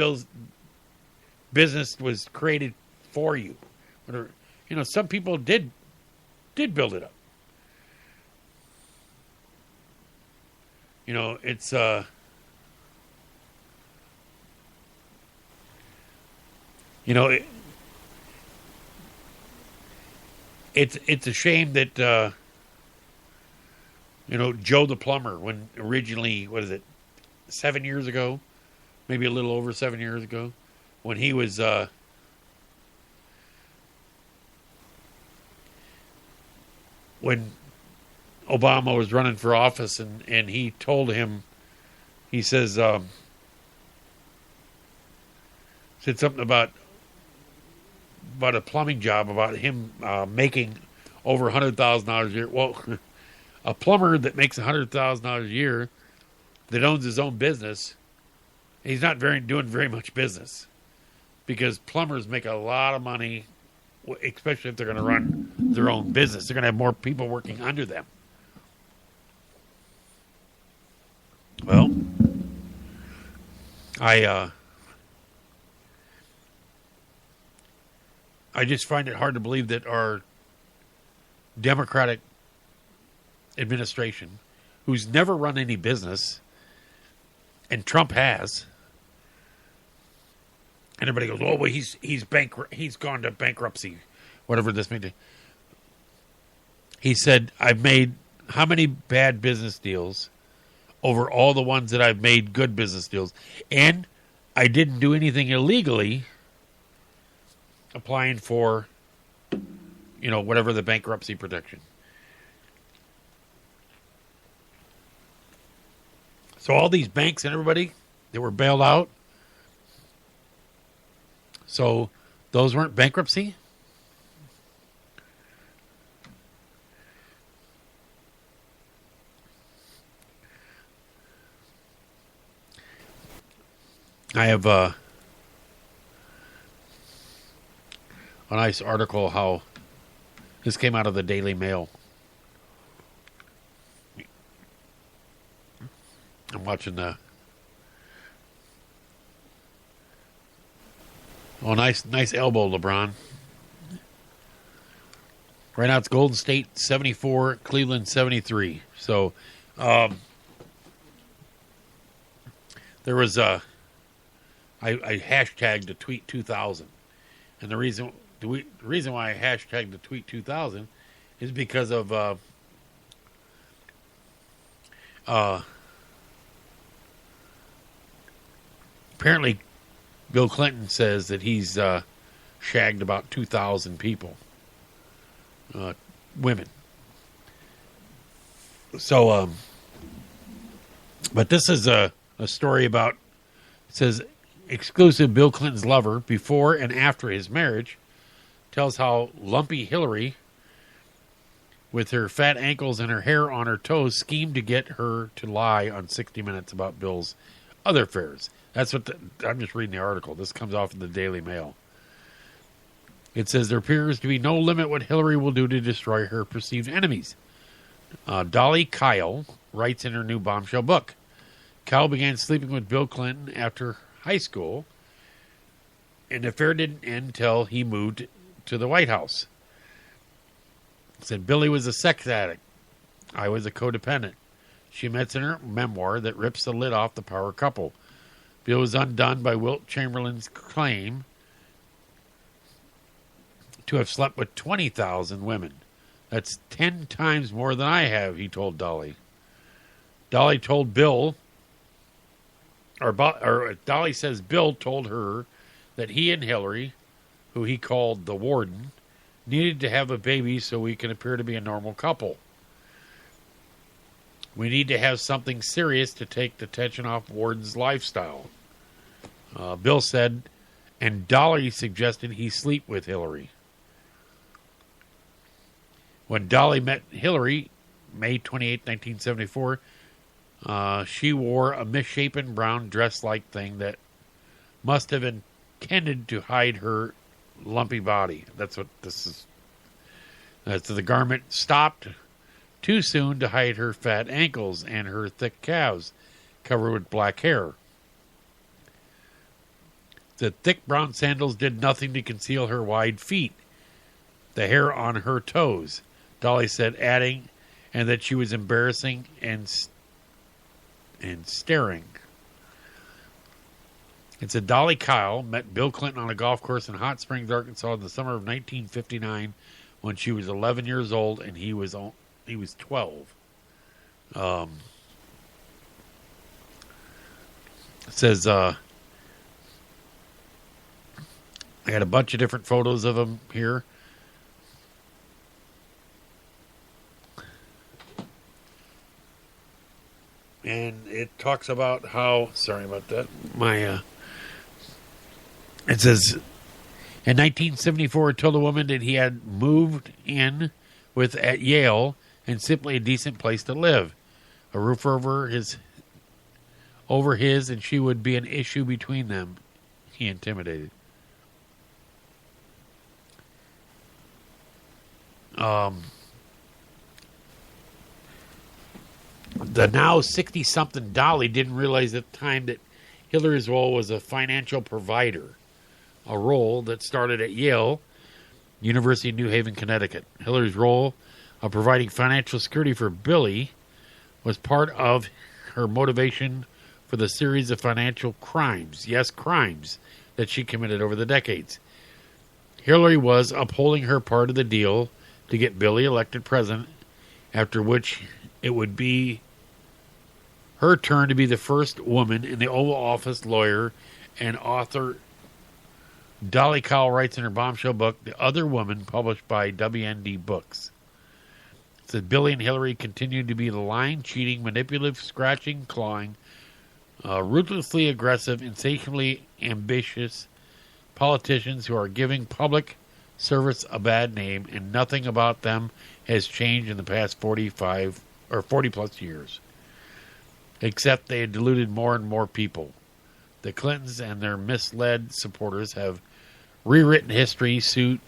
business was created for you. Some people did build it up. It's it's a shame that Joe the plumber, when originally, 7 years ago, maybe a little over 7 years ago, when he was when Obama was running for office, and he told him, he said something about a plumbing job, about him making over $100,000 a year. Well, a plumber that makes $100,000 a year, that owns his own business, he's not doing very much business, because plumbers make a lot of money, especially if they're going to run their own business. They're going to have more people working under them. Well, I just find it hard to believe that our Democratic administration, who's never run any business, and Trump has, and everybody goes, "Oh, well, he's bankrupt. He's gone to bankruptcy, whatever this may be." He said, "I've made how many bad business deals over all the ones that I've made good business deals, and I didn't do anything illegally applying for, whatever the bankruptcy protection." So all these banks and everybody, they were bailed out. So those weren't bankruptcy? I have a nice article how this came out of the Daily Mail. I'm watching nice elbow, LeBron. Right now it's Golden State 74, Cleveland 73. So there was I hashtagged the tweet 2000, and the reason why I hashtagged the tweet 2000 is because of apparently Bill Clinton says that he's shagged about 2,000 people, women. So, but this is a story about, it says, exclusive Bill Clinton's lover before and after his marriage tells how lumpy Hillary, with her fat ankles and her hair on her toes, schemed to get her to lie on 60 Minutes about Bill's other affairs. That's what I'm just reading the article. This comes off in the Daily Mail. It says there appears to be no limit what Hillary will do to destroy her perceived enemies. Dolly Kyle writes in her new bombshell book. Kyle began sleeping with Bill Clinton after high school, and the affair didn't end until he moved to the White House. It said Billy was a sex addict. I was a codependent. She admits in her memoir that rips the lid off the power couple. Bill was undone by Wilt Chamberlain's claim to have slept with 20,000 women. That's 10 times more than I have, he told Dolly. Dolly told Bill, or Dolly says Bill told her that he and Hillary, who he called the warden, needed to have a baby so we can appear to be a normal couple. We need to have something serious to take the tension off Warden's lifestyle. Bill said, and Dolly suggested he sleep with Hillary. When Dolly met Hillary, May 28, 1974, she wore a misshapen brown dress-like thing that must have intended to hide her lumpy body. That's what this is. So the garment stopped too soon to hide her fat ankles and her thick calves covered with black hair. The thick brown sandals did nothing to conceal her wide feet, the hair on her toes, Dolly said, adding, and that she was embarrassing and staring. It said Dolly Kyle met Bill Clinton on a golf course in Hot Springs, Arkansas in the summer of 1959 when she was 11 years old and he was 12. It says, I got a bunch of different photos of him here. And it talks about how, sorry about that, it says, in 1974, told a woman that he had moved in with at Yale and simply a decent place to live. A roof over his, and she would be an issue between them. He intimidated. The now 60-something Dolly didn't realize at the time that Hillary's role was a financial provider, a role that started at Yale, University of New Haven, Connecticut. Hillary's role of providing financial security for Billy was part of her motivation for the series of financial crimes, yes, crimes, that she committed over the decades. Hillary was upholding her part of the deal to get Billy elected president, after which it would be her turn to be the first woman in the Oval Office. Lawyer and author Dolly Kyle writes in her bombshell book, The Other Woman, published by WND Books. It said Billy and Hillary continued to be the lying, cheating, manipulative, scratching, clawing, ruthlessly aggressive, insatiably ambitious politicians who are giving public service a bad name, and nothing about them has changed in the past 40 plus years, except they have deluded more and more people. The Clintons and their misled supporters have rewritten history to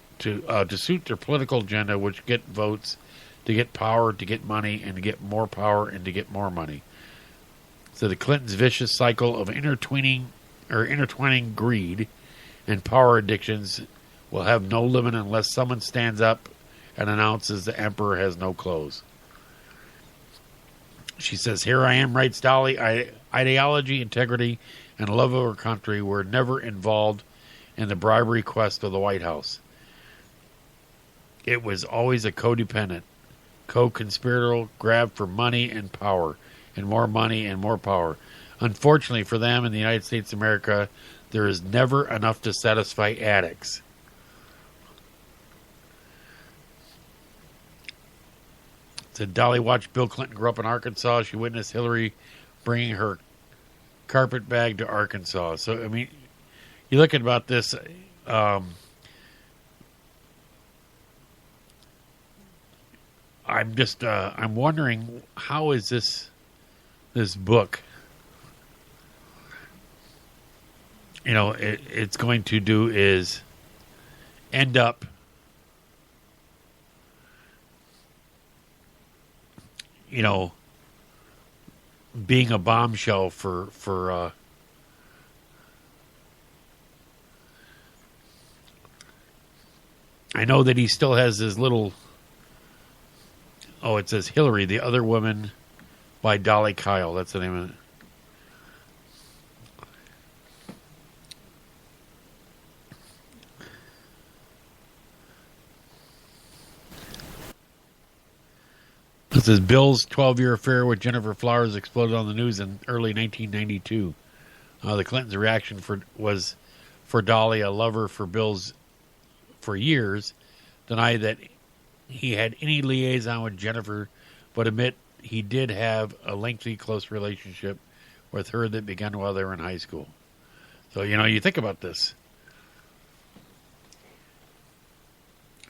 suit their political agenda, which get votes, to get power, to get money, and to get more power, and to get more money. So the Clintons' vicious cycle of intertwining greed and power addictions will have no limit unless someone stands up and announces the emperor has no clothes. She says, here I am, writes Dolly. Ideology, integrity, and love of her country were never involved in the bribery quest of the White House. It was always a codependent, co-conspiratorial grab for money and power, and more money and more power. Unfortunately for them in the United States of America, there is never enough to satisfy addicts. Said Dolly watched Bill Clinton grow up in Arkansas. She witnessed Hillary bringing her carpet bag to Arkansas. So, I mean, you look at about this, I'm wondering, how is this book, it's going to do is end up being a bombshell for I know that he still has his little, it says Hillary, the Other Woman by Dolly Kyle. That's the name of it. says Bill's 12-year affair with Jennifer Flowers exploded on the news in early 1992. The Clintons' reaction was for Dolly, a lover for Bill's for years, deny that he had any liaison with Jennifer, but admit he did have a lengthy, close relationship with her that began while they were in high school. So, you think about this.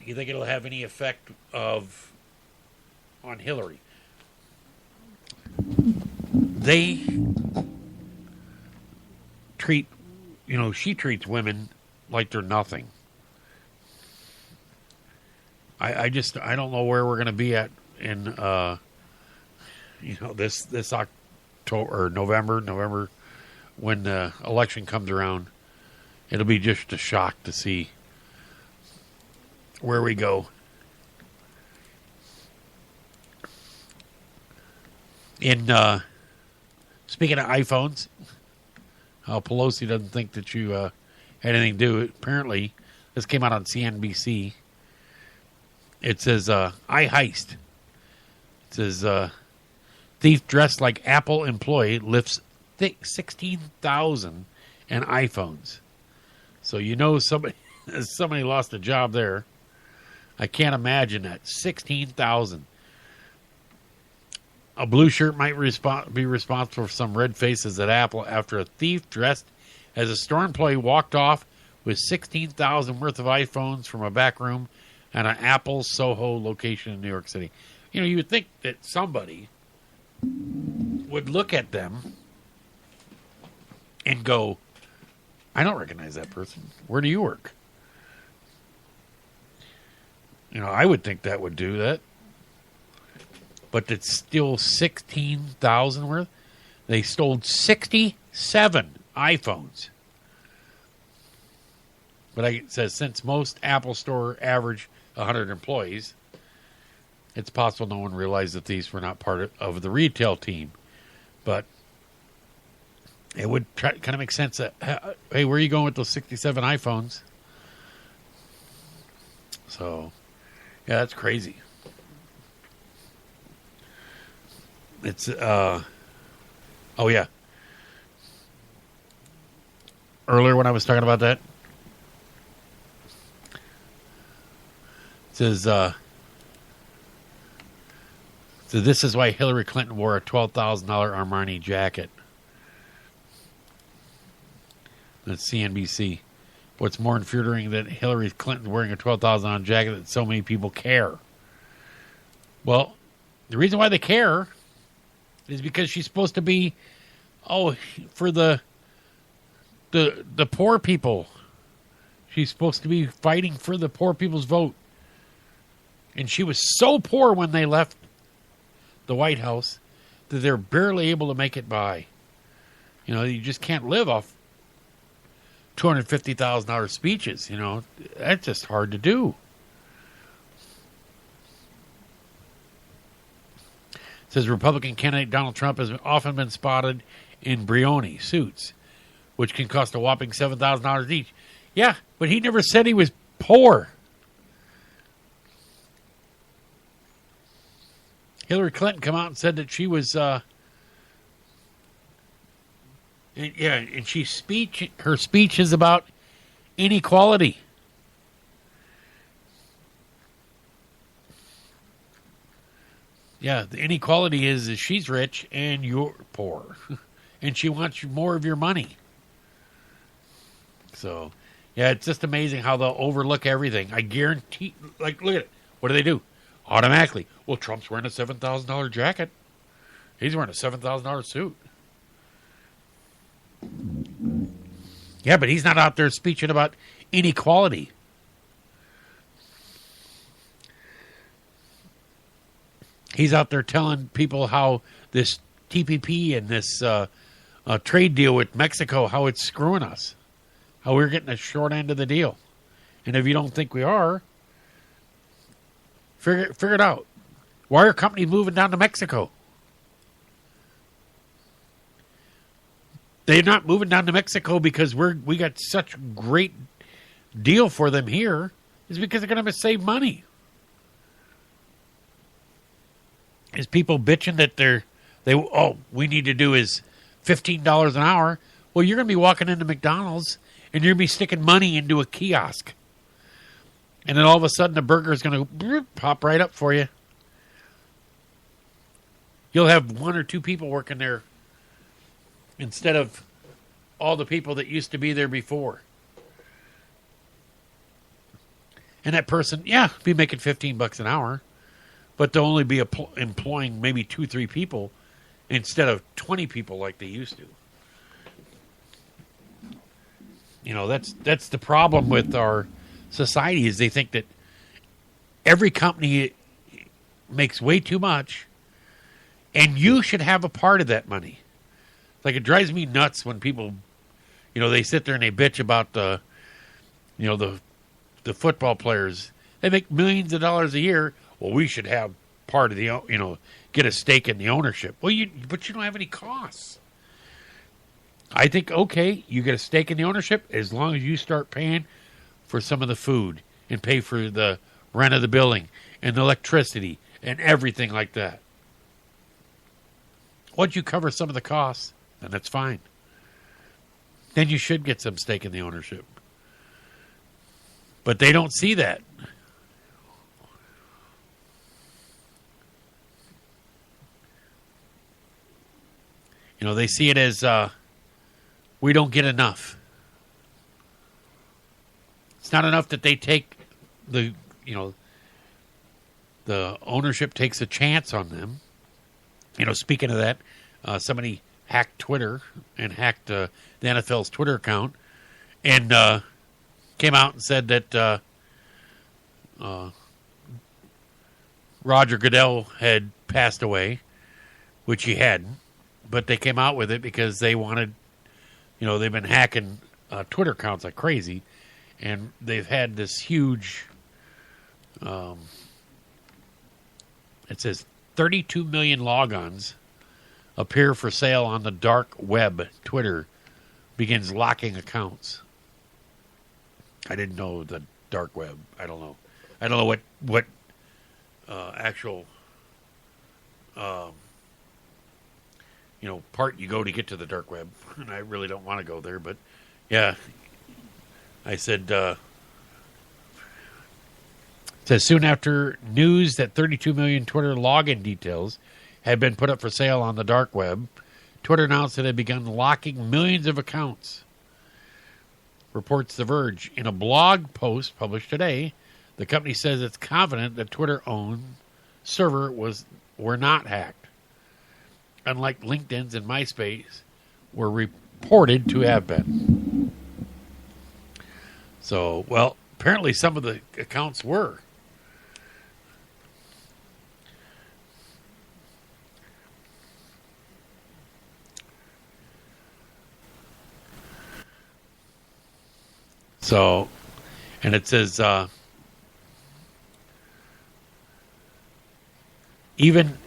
You think it'll have any effect on Hillary? They treat, she treats women like they're nothing. I don't know where we're going to be at in, this October or November, when the election comes around. It'll be just a shock to see where we go. In speaking of iPhones, how Pelosi doesn't think that you had anything to do. Apparently, this came out on CNBC. It says, iHeist. It says, thief dressed like Apple employee lifts 16,000 in iPhones. So somebody lost a job there. I can't imagine that. 16,000. A blue shirt might be responsible for some red faces at Apple after a thief dressed as a store employee walked off with 16,000 worth of iPhones from a back room at an Apple Soho location in New York City. You would think that somebody would look at them and go, I don't recognize that person. Where do you work? I would think that would do that. But it's still 16,000 worth. They stole 67 iPhones. But it says since most Apple Store average 100 employees, it's possible no one realized that these were not part of the retail team. But it would kind of make sense that, hey, where are you going with those 67 iPhones? So, yeah, that's crazy. It's, oh yeah. Earlier when I was talking about that, it says, so this is why Hillary Clinton wore a $12,000 Armani jacket. That's CNBC. What's more infuriating than Hillary Clinton wearing a $12,000 jacket that so many people care? Well, the reason why they care is because she's supposed to be, for the poor people. She's supposed to be fighting for the poor people's vote. And she was so poor when they left the White House that they're barely able to make it by. You just can't live off $250,000 speeches. That's just hard to do. It says Republican candidate Donald Trump has often been spotted in Brioni suits, which can cost a whopping $7,000 each. Yeah, but he never said he was poor. Hillary Clinton come out and said that she was, and her speech is about inequality. Yeah, the inequality is she's rich and you're poor. And she wants more of your money. So, yeah, it's just amazing how they'll overlook everything. I guarantee, look at it. What do? Automatically. Well, Trump's wearing a $7,000 jacket. He's wearing a $7,000 suit. Yeah, but he's not out there speeching about inequality. He's out there telling people how this TPP and this trade deal with Mexico, how it's screwing us. How we're getting a short end of the deal. And if you don't think we are, figure it out. Why are companies moving down to Mexico? They're not moving down to Mexico because we got such great deal for them here. It's because they're going to save money. is people bitching that we need to do is $15 an hour. Well, you're going to be walking into McDonald's and you're going to be sticking money into a kiosk. And then all of a sudden the burger is going to pop right up for you. You'll have one or two people working there instead of all the people that used to be there before. And that person, be making $15 an hour, but they'll only be employing maybe 2-3 people instead of 20 people like they used to. You know, that's the problem with our society is they think that every company makes way too much and you should have a part of that money. Like, it drives me nuts when people, they sit there and they bitch about the football players. They make millions of dollars a year. Well, we should have part of the, get a stake in the ownership. Well, but you don't have any costs. I think, okay, you get a stake in the ownership as long as you start paying for some of the food and pay for the rent of the building and the electricity and everything like that. Once you cover some of the costs, then that's fine. Then you should get some stake in the ownership. But they don't see that. They see it as we don't get enough. It's not enough that they take the ownership takes a chance on them. Speaking of that, somebody hacked Twitter and hacked the NFL's Twitter account and came out and said that Roger Goodell had passed away, which he hadn't, but they came out with it because they wanted, they've been hacking Twitter accounts like crazy, and they've had this huge, it says 32 million logons appear for sale on the dark web. Twitter begins locking accounts. I didn't know the dark web. I don't know. I don't know what actual part you go to get to the dark web. And I really don't want to go there, but yeah. I said it says soon after news that 32 million Twitter login details had been put up for sale on the dark web, Twitter announced that it had begun locking millions of accounts. Reports The Verge. In a blog post published today, the company says it's confident that Twitter-owned server were not hacked, unlike LinkedIn's and MySpace were reported to have been. So, well, apparently some of the accounts were. So, and it says, even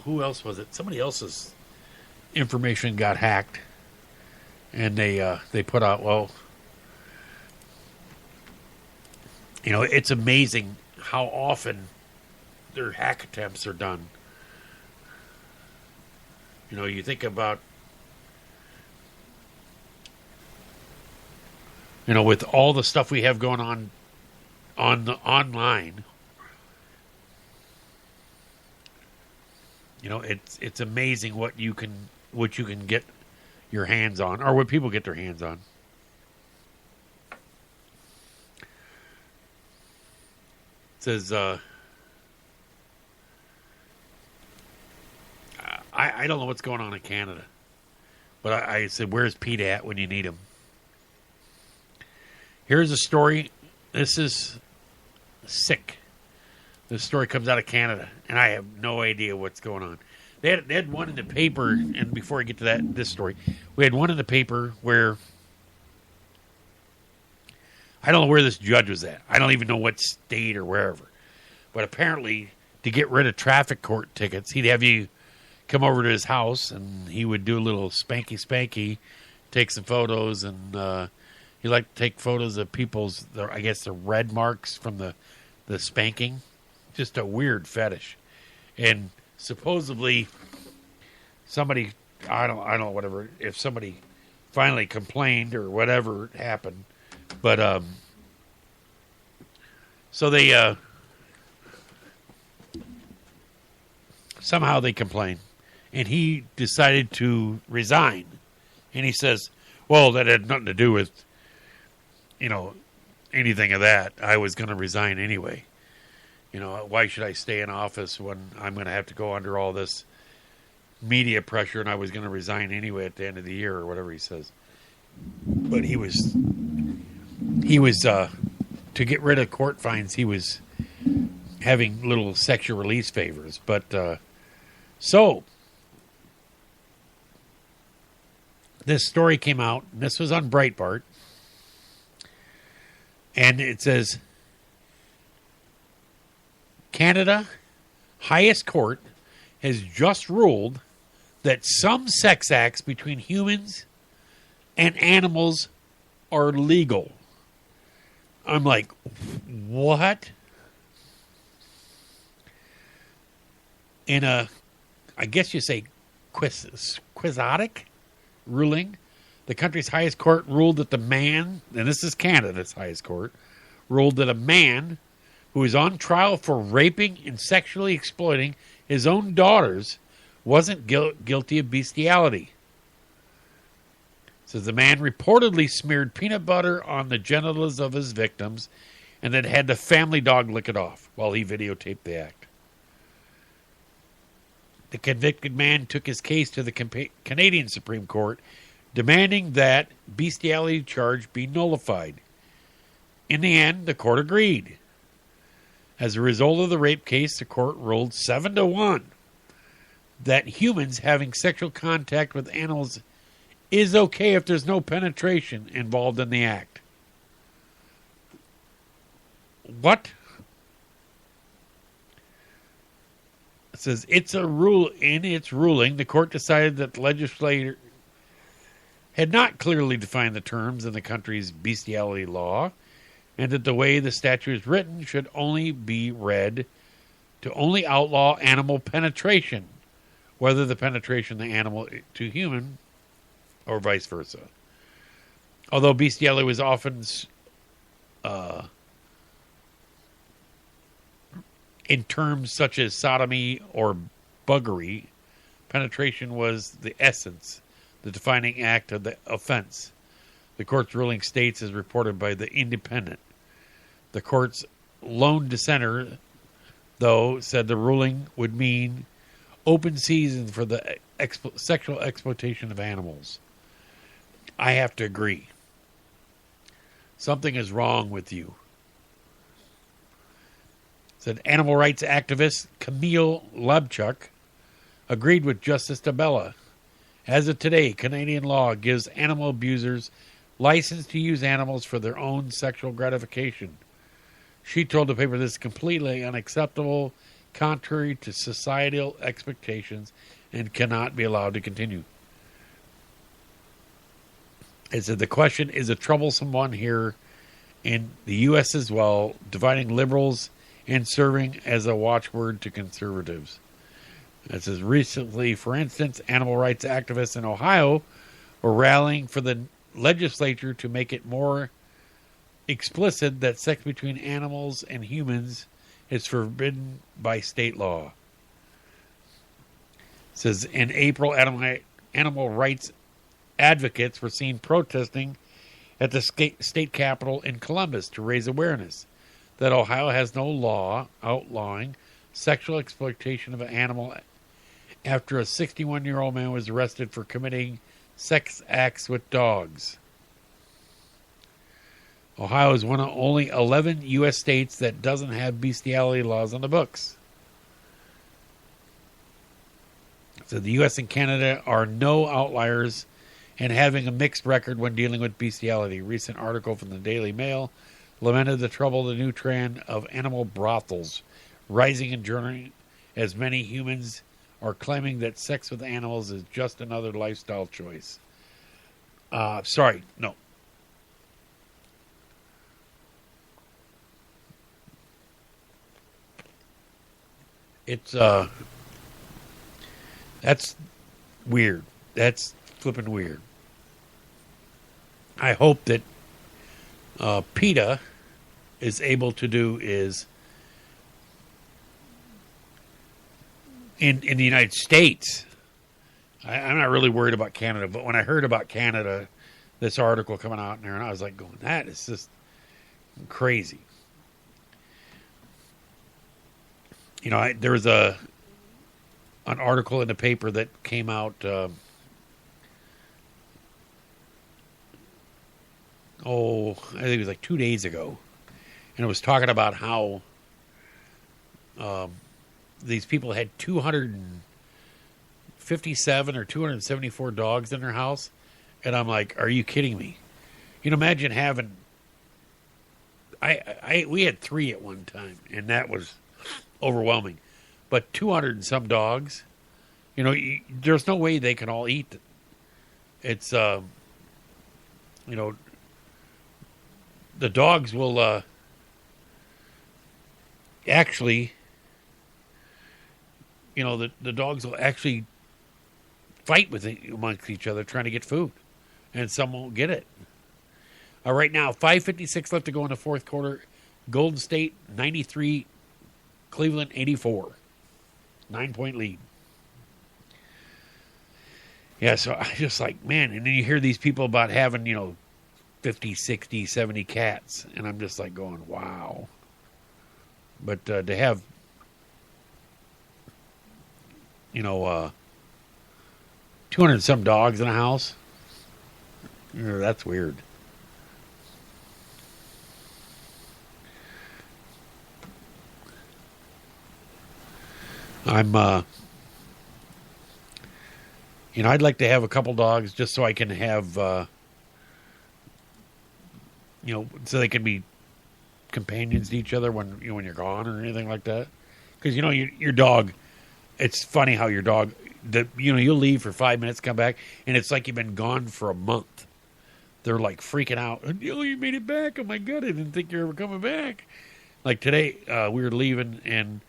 who else was it? Somebody else's information got hacked, and they put out, well, it's amazing how often their hack attempts are done. You think about, with all the stuff we have going on the online, it's amazing what you can get your hands on, or what people get their hands on. It says, I don't know what's going on in Canada, but I said, where's Pete at when you need him? Here's a story. This is sick. This story comes out of Canada, and I have no idea what's going on. They had one in the paper, and before I get to this story, we had one in the paper where I don't know where this judge was at. I don't even know what state or wherever. But apparently, to get rid of traffic court tickets, he'd have you come over to his house, and he would do a little spanky, take some photos, and he liked to take photos of people's, the red marks from the spanking. Just a weird fetish. And supposedly somebody, I don't know, whatever, if somebody finally complained or whatever happened. But so they somehow they complained, and he decided to resign. And he says, well, that had nothing to do with, anything of that. I was going to resign anyway. Why should I stay in office when I'm going to have to go under all this media pressure, and I was going to resign anyway at the end of the year, or whatever he says. But he was to get rid of court fines, he was having little sexual release favors. But so this story came out, and this was on Breitbart, and it says, Canada highest court has just ruled that some sex acts between humans and animals are legal. I'm like, what? In a, I guess you say, quixotic ruling, the country's highest court ruled that the man, and this is Canada's highest court, ruled that a man who is on trial for raping and sexually exploiting his own daughters wasn't guilty of bestiality. It says the man reportedly smeared peanut butter on the genitals of his victims and then had the family dog lick it off while he videotaped the act. The convicted man took his case to the Canadian Supreme Court, demanding that bestiality charge be nullified. In the end, the court agreed. As a result of the rape case, the court ruled 7-1 that humans having sexual contact with animals is okay if there's no penetration involved in the act. What? It says in its ruling, the court decided that the legislature had not clearly defined the terms in the country's bestiality law, and that the way the statute is written should only be read to only outlaw animal penetration, whether the penetration of the animal to human or vice versa. Although bestiality was often in terms such as sodomy or buggery, penetration was the essence, the defining act of the offense. The court's ruling states, as reported by The Independent. The court's lone dissenter, though, said the ruling would mean open season for the sexual exploitation of animals. I have to agree. Something is wrong with you. Said animal rights activist Camille Lebchuk agreed with Justice Tabella. As of today, Canadian law gives animal abusers license to use animals for their own sexual gratification. She told the paper this is completely unacceptable, contrary to societal expectations, and cannot be allowed to continue. It said the question is a troublesome one here in the U.S. as well, dividing liberals and serving as a watchword to conservatives. It says recently, for instance, animal rights activists in Ohio were rallying for the legislature to make it more explicit that sex between animals and humans is forbidden by state law. It says in April, animal rights advocates were seen protesting at the state capitol in Columbus to raise awareness that Ohio has no law outlawing sexual exploitation of an animal after a 61-year-old man was arrested for committing sex acts with dogs. Ohio is one of only 11 U.S. states that doesn't have bestiality laws on the books. So the U.S. and Canada are no outliers and having a mixed record when dealing with bestiality. A recent article from the Daily Mail lamented the trouble of the new trend of animal brothels rising in Germany, as many humans are claiming that sex with animals is just another lifestyle choice. No. It's That's weird. That's flipping weird. I hope that PETA is able to do is in the United States. I'm not really worried about Canada, but when I heard about Canada, this article coming out in there, and I was like, going, that is just crazy. You know, there was an article in the paper that came out. I think it was like 2 days ago, and it was talking about how these people had 257 or 274 dogs in their house, and I'm like, are you kidding me? You know, imagine having. We had 3 at one time, and that was overwhelming. But 200 and some dogs, you know, there's no way they can all eat. It's, you know, the dogs will actually, you know, the dogs will actually fight amongst each other trying to get food, and some won't get it. Right now, 5:56 left to go in the fourth quarter. Golden State 93, Cleveland 84. 9-point lead. Yeah, so I just like, man, and then you hear these people about having, you know, 50, 60, 70 cats, and I'm just like going, wow. But to have, you know, 200 and some dogs in a house, you know, that's weird. I'm, you know, I'd like to have a couple dogs just so I can have, you know, so they can be companions to each other when you're gone or anything like that. Because you know your dog, it's funny how your dog, you'll leave for 5 minutes, come back, and it's like you've been gone for a month. They're like freaking out. Oh, you made it back! Oh my god, I didn't think you were ever coming back. Like today, we were leaving and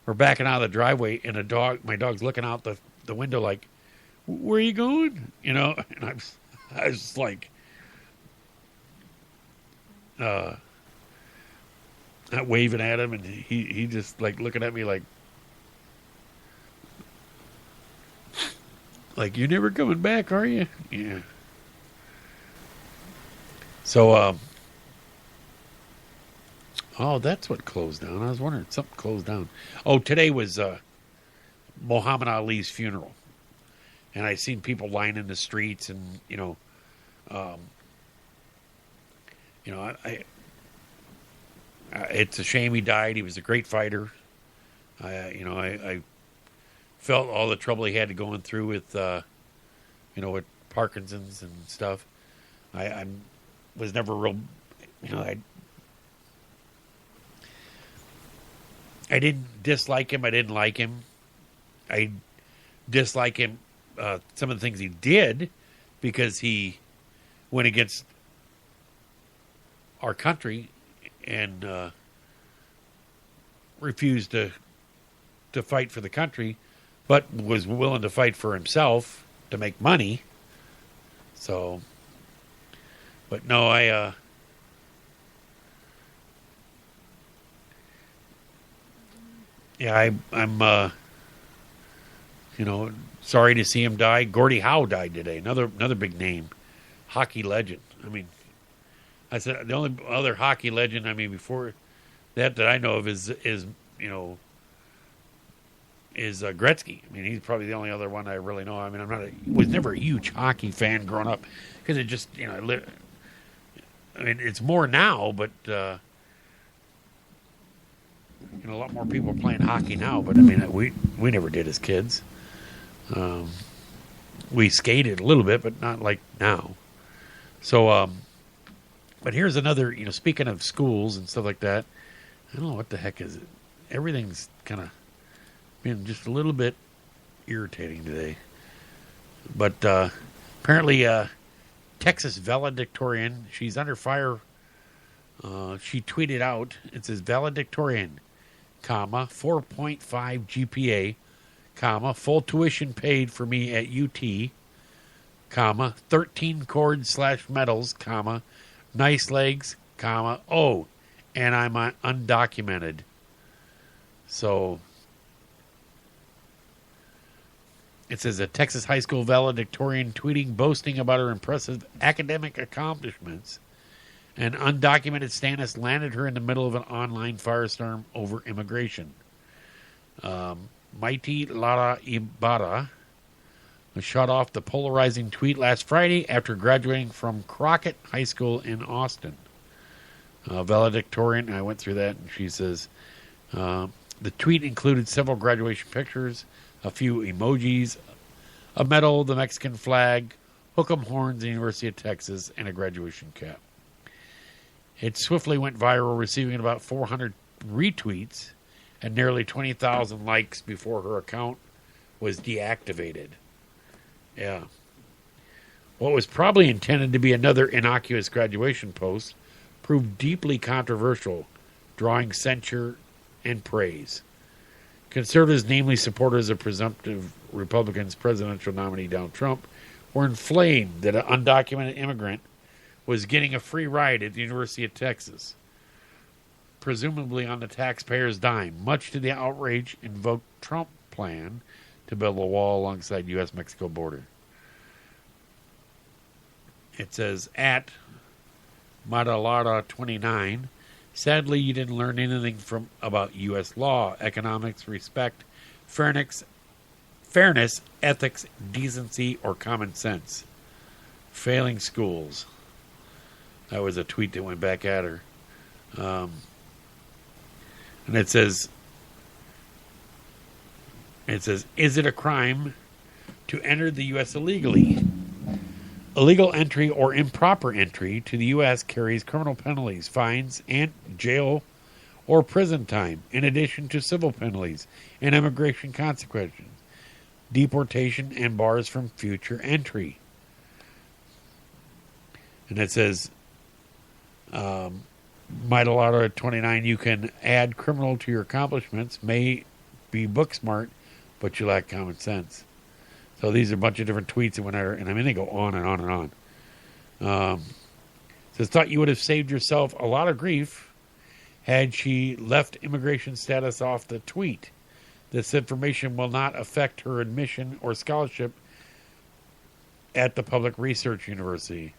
we're backing out of the driveway, and my dog's looking out the window like, where are you going? You know, and I was just like, not waving at him, and he just like looking at me like you're never coming back, are you? Yeah. So, oh, that's what closed down. I was wondering, something closed down. Oh, today was Muhammad Ali's funeral. And I seen people lining the streets, and it's a shame he died. He was a great fighter. I felt all the trouble he had going through with, with Parkinson's and stuff. I was never real, I didn't dislike him. I didn't like him. I dislike him. Some of the things he did because he went against our country and refused to fight for the country, but was willing to fight for himself to make money. So, but no, I'm sorry to see him die. Gordie Howe died today. Another big name, hockey legend. I mean, I said the only other hockey legend. I mean, before that I know of is Gretzky. I mean, he's probably the only other one I really know. I mean, was never a huge hockey fan growing up because it just I mean, it's more now, but a lot more people are playing hockey now. But I mean, we never did as kids. We skated a little bit, but not like now. So, but here's another, speaking of schools and stuff like that, I don't know what the heck is it. Everything's kind of been just a little bit irritating today. But apparently, Texas valedictorian, she's under fire. She tweeted out, it says valedictorian, 4.5 GPA, comma, full tuition paid for me at UT, comma, 13 cords / medals, comma, nice legs, comma, oh, and I'm undocumented. So it says a Texas high school valedictorian tweeting boasting about her impressive academic accomplishments. An undocumented status landed her in the middle of an online firestorm over immigration. Mighty Lara Ibarra shot off the polarizing tweet last Friday after graduating from Crockett High School in Austin. Valedictorian, I went through that, and she says, the tweet included several graduation pictures, a few emojis, a medal, the Mexican flag, hook'em horns, the University of Texas, and a graduation cap. It swiftly went viral, receiving about 400 retweets and nearly 20,000 likes before her account was deactivated. Yeah. What was probably intended to be another innocuous graduation post proved deeply controversial, drawing censure and praise. Conservatives, namely supporters of presumptive Republicans' presidential nominee Donald Trump, were inflamed that an undocumented immigrant was getting a free ride at the University of Texas, presumably on the taxpayer's dime, much to the outrage invoked Trump plan to build a wall alongside U.S.-Mexico border. It says, at Madalara29, sadly you didn't learn anything about U.S. law, economics, respect, fairness, ethics, decency, or common sense. Failing schools. That was a tweet that went back at her. And it says, is it a crime to enter the U.S. illegally? Illegal entry or improper entry to the U.S. carries criminal penalties, fines, and jail or prison time, in addition to civil penalties and immigration consequences, deportation, and bars from future entry. And it says, Mydalata 29, you can add criminal to your accomplishments, may be book smart, but you lack common sense. So these are a bunch of different tweets that went at her, and I mean, they go on and on and on. Says, thought you would have saved yourself a lot of grief had she left immigration status off the tweet. This information will not affect her admission or scholarship at the Public Research University.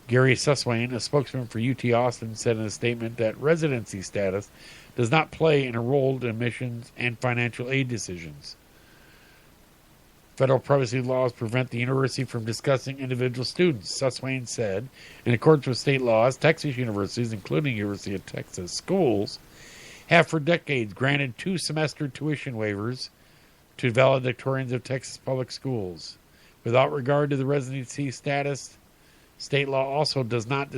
Gary Suswain, a spokesman for UT Austin, said in a statement that residency status does not play in enrolled admissions and financial aid decisions. Federal privacy laws prevent the university from discussing individual students, Suswain said. In accordance with state laws, Texas universities, including University of Texas schools, have for decades granted 2-semester tuition waivers to valedictorians of Texas public schools. Without regard to the residency status, state law also does not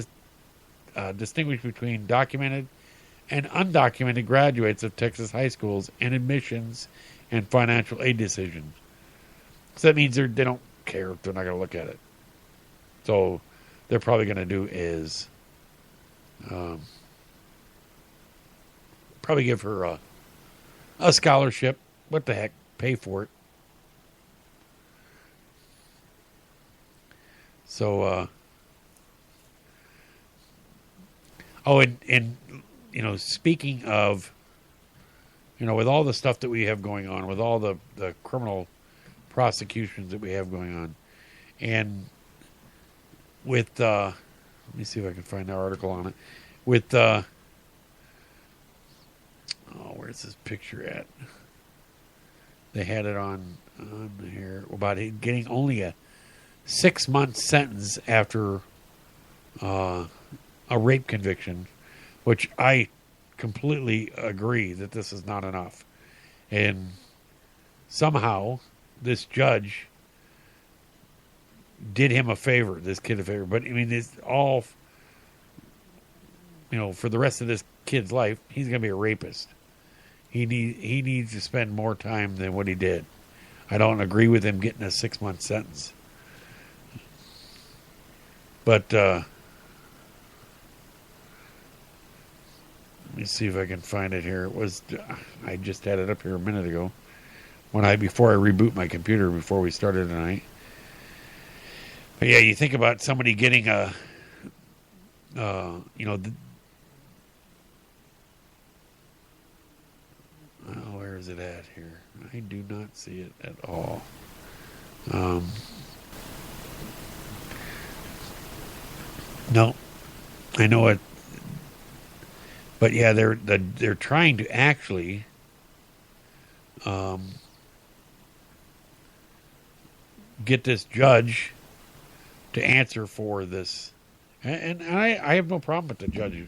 distinguish between documented and undocumented graduates of Texas high schools and admissions and financial aid decisions. So that means they don't care if they're not going to look at it. So they're probably going to do is probably give her a scholarship. What the heck? Pay for it. So, and you know, speaking of, you know, with all the stuff that we have going on, with all the criminal prosecutions that we have going on, and with let me see if I can find the article on it. With where's this picture at? They had it on here about it getting only a 6-month sentence after a rape conviction, which I completely agree that this is not enough. And somehow this judge did him a favor, this kid a favor. But, I mean, it's all, you know, for the rest of this kid's life, he's going to be a rapist. He needs to spend more time than what he did. I don't agree with him getting a 6-month sentence. But, let me see if I can find it here. I just had it up here a minute ago. before I reboot my computer before we started tonight. But yeah, you think about somebody getting a, where is it at here? I do not see it at all. No, I know it, but yeah, they're trying to actually get this judge to answer for this, and I have no problem with the judge,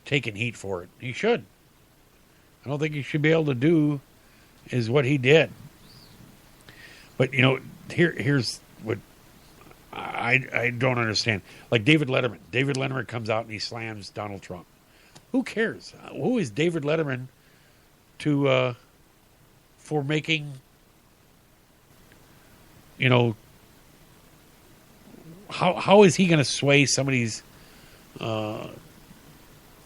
taking heat for it. He should. I don't think he should be able to do is what he did. But here's what I don't understand. Like David Letterman. David Letterman comes out and he slams Donald Trump. Who cares? Who is David Letterman to for making how is he going to sway somebody's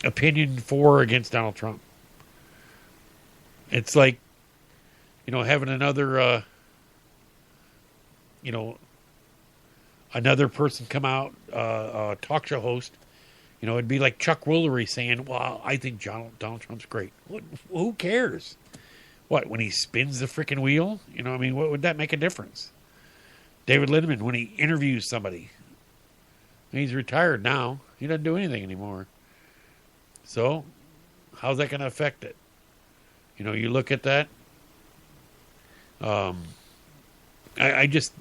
opinion for or against Donald Trump? It's like having another another person come out, a talk show host. It'd be like Chuck Woolery saying, well, I think Donald Trump's great. Who cares? What, when he spins the freaking wheel? What would that make a difference? David Letterman, when he interviews somebody, he's retired now. He doesn't do anything anymore. So, how's that going to affect it? You look at that. I just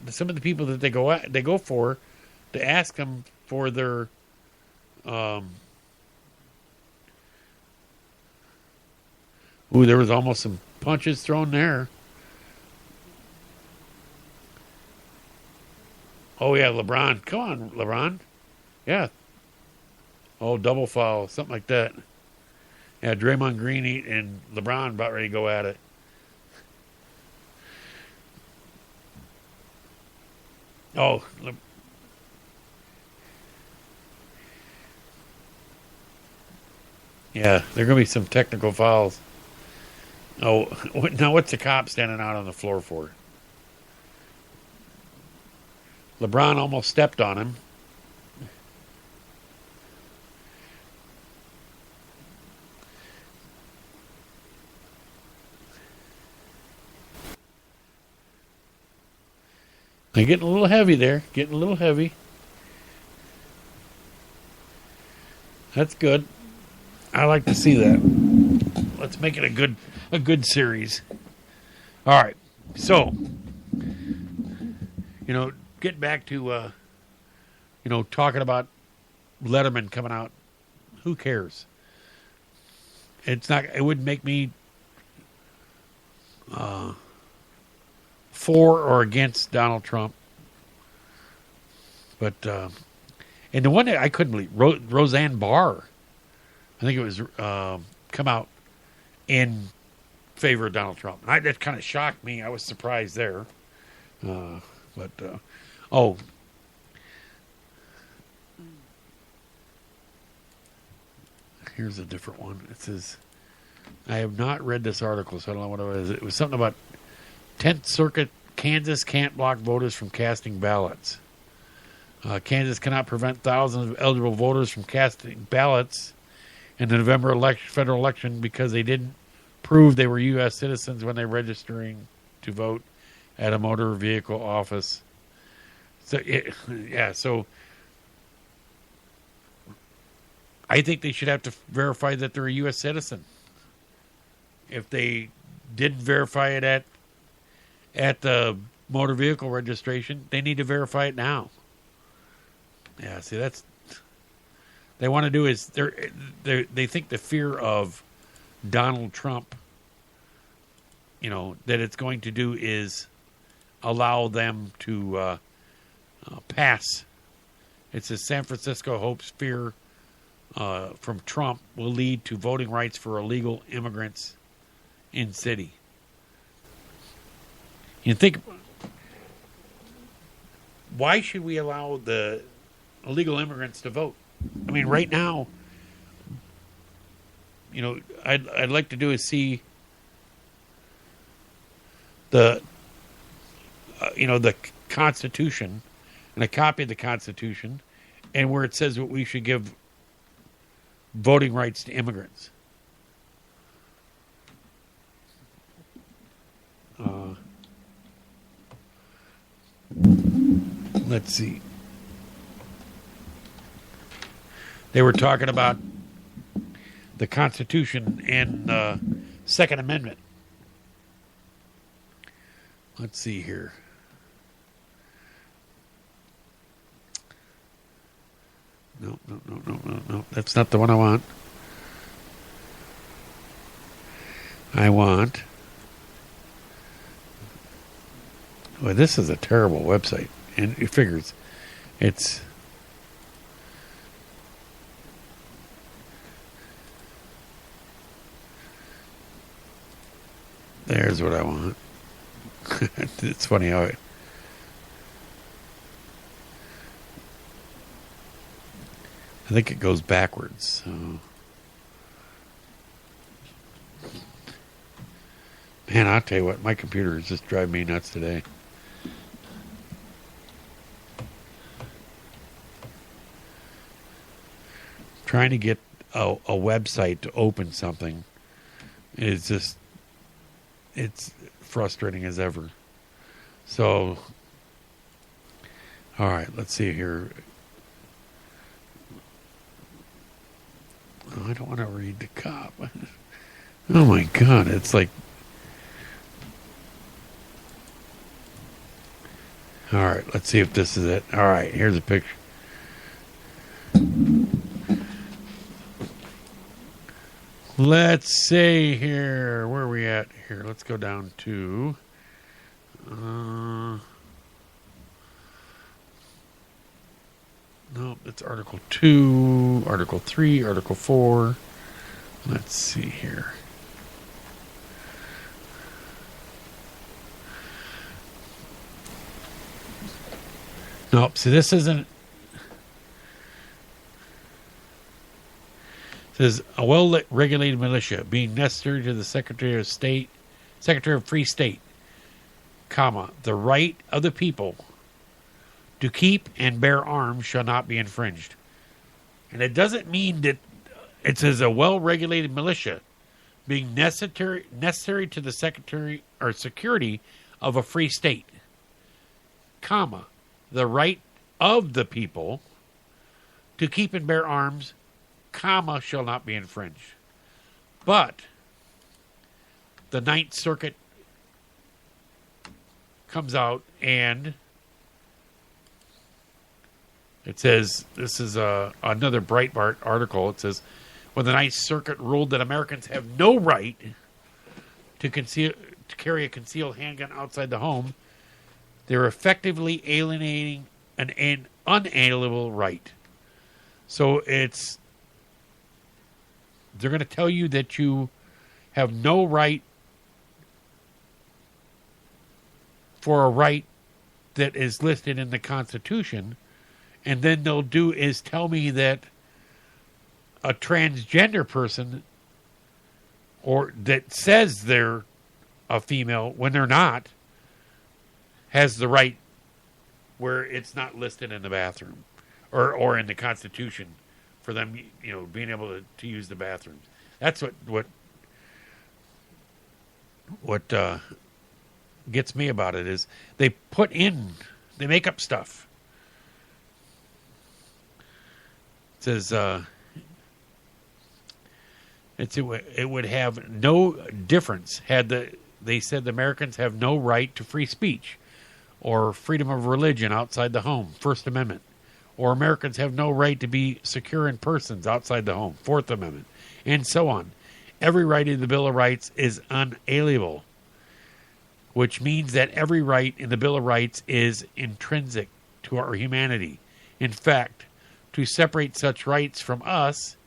some of the people that they go for to ask them for their there was almost some punches thrown there. Oh yeah, LeBron. Come on, LeBron. Yeah. Oh, double foul, something like that. Yeah, Draymond Green and LeBron about ready to go at it. Oh, yeah, there are going to be some technical fouls. Oh, now what's the cop standing out on the floor for? LeBron almost stepped on him. They're getting a little heavy there. Getting a little heavy. That's good. I like to see that. Let's make it a good series. All right. So, get back to talking about Letterman coming out. Who cares? It wouldn't make me for or against Donald Trump. But and the one that I couldn't believe, Roseanne Barr, I think it was come out in favor of Donald Trump. That kind of shocked me. I was surprised there. Here's a different one. It says, I have not read this article, so I don't know what it was. It was something about 10th Circuit, Kansas can't block voters from casting ballots. Kansas cannot prevent thousands of eligible voters from casting ballots in the November federal election because they didn't prove they were U.S. citizens when they registering to vote at a motor vehicle office. So I think they should have to verify that they're a U.S. citizen. If they didn't verify it at the motor vehicle registration, they need to verify it now. Yeah, see, they want to do is they think the fear of Donald Trump, that it's going to do is allow them to pass. It says San Francisco hopes fear from Trump will lead to voting rights for illegal immigrants in city. You think, why should we allow the illegal immigrants to vote? I mean, right now, I'd like to do is see the the Constitution and a copy of the Constitution, and where it says what we should give voting rights to immigrants. Let's see. They were talking about the Constitution and the Second Amendment. Let's see here. No. That's not the one I want. Well, this is a terrible website. And it figures it's there's what I want. It's funny how I think it goes backwards. So. Man, I'll tell you what, my computer is just driving me nuts today. Trying to get a website to open something is just, it's frustrating as ever. So, all right, let's see here. Oh, I don't want to read the cop. Oh my God, it's like, all right, let's see if this is it. All right, here's a picture. Let's see here. Where are we at here? Let's go down to no, it's Article 2, Article 3, Article 4. Let's see here. Nope, see this isn't. It says a well-regulated militia being necessary to the Secretary of Free State, comma, the right of the people to keep and bear arms shall not be infringed. And it doesn't mean that it says a well-regulated militia being necessary to the Secretary or security of a free state, comma, the right of the people to keep and bear arms, comma, shall not be infringed. But the Ninth Circuit comes out and it says, this is another Breitbart article. It says, when the Ninth Circuit ruled that Americans have no right to carry a concealed handgun outside the home, they're effectively alienating an unalienable right. So they're going to tell you that you have no right for a right that is listed in the Constitution, and then they'll do is tell me that a transgender person or that says they're a female when they're not has the right where it's not listed in the bathroom or in the Constitution for them, being able to use the bathrooms. That's what gets me about it is they make up stuff. It says it would have no difference had they said the Americans have no right to free speech or freedom of religion outside the home, First Amendment, or Americans have no right to be secure in persons outside the home, Fourth Amendment, and so on. Every right in the Bill of Rights is unalienable, which means that every right in the Bill of Rights is intrinsic to our humanity. In fact, to separate such rights from us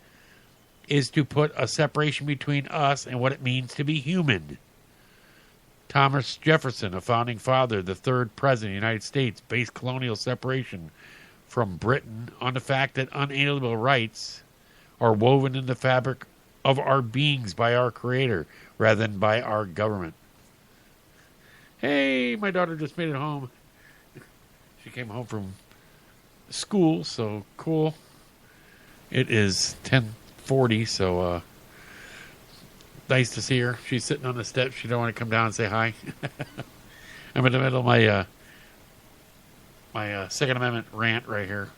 is to put a separation between us and what it means to be human. Thomas Jefferson, a founding father, the third president of the United States, based colonial separation from Britain on the fact that unalienable rights are woven in the fabric of our beings by our Creator rather than by our government. Hey, my daughter just made it home. She came home from school, so cool. It is 10:40, so nice to see her. She's sitting on the steps. She don't want to come down and say hi. I'm in the middle of my Second Amendment rant right here.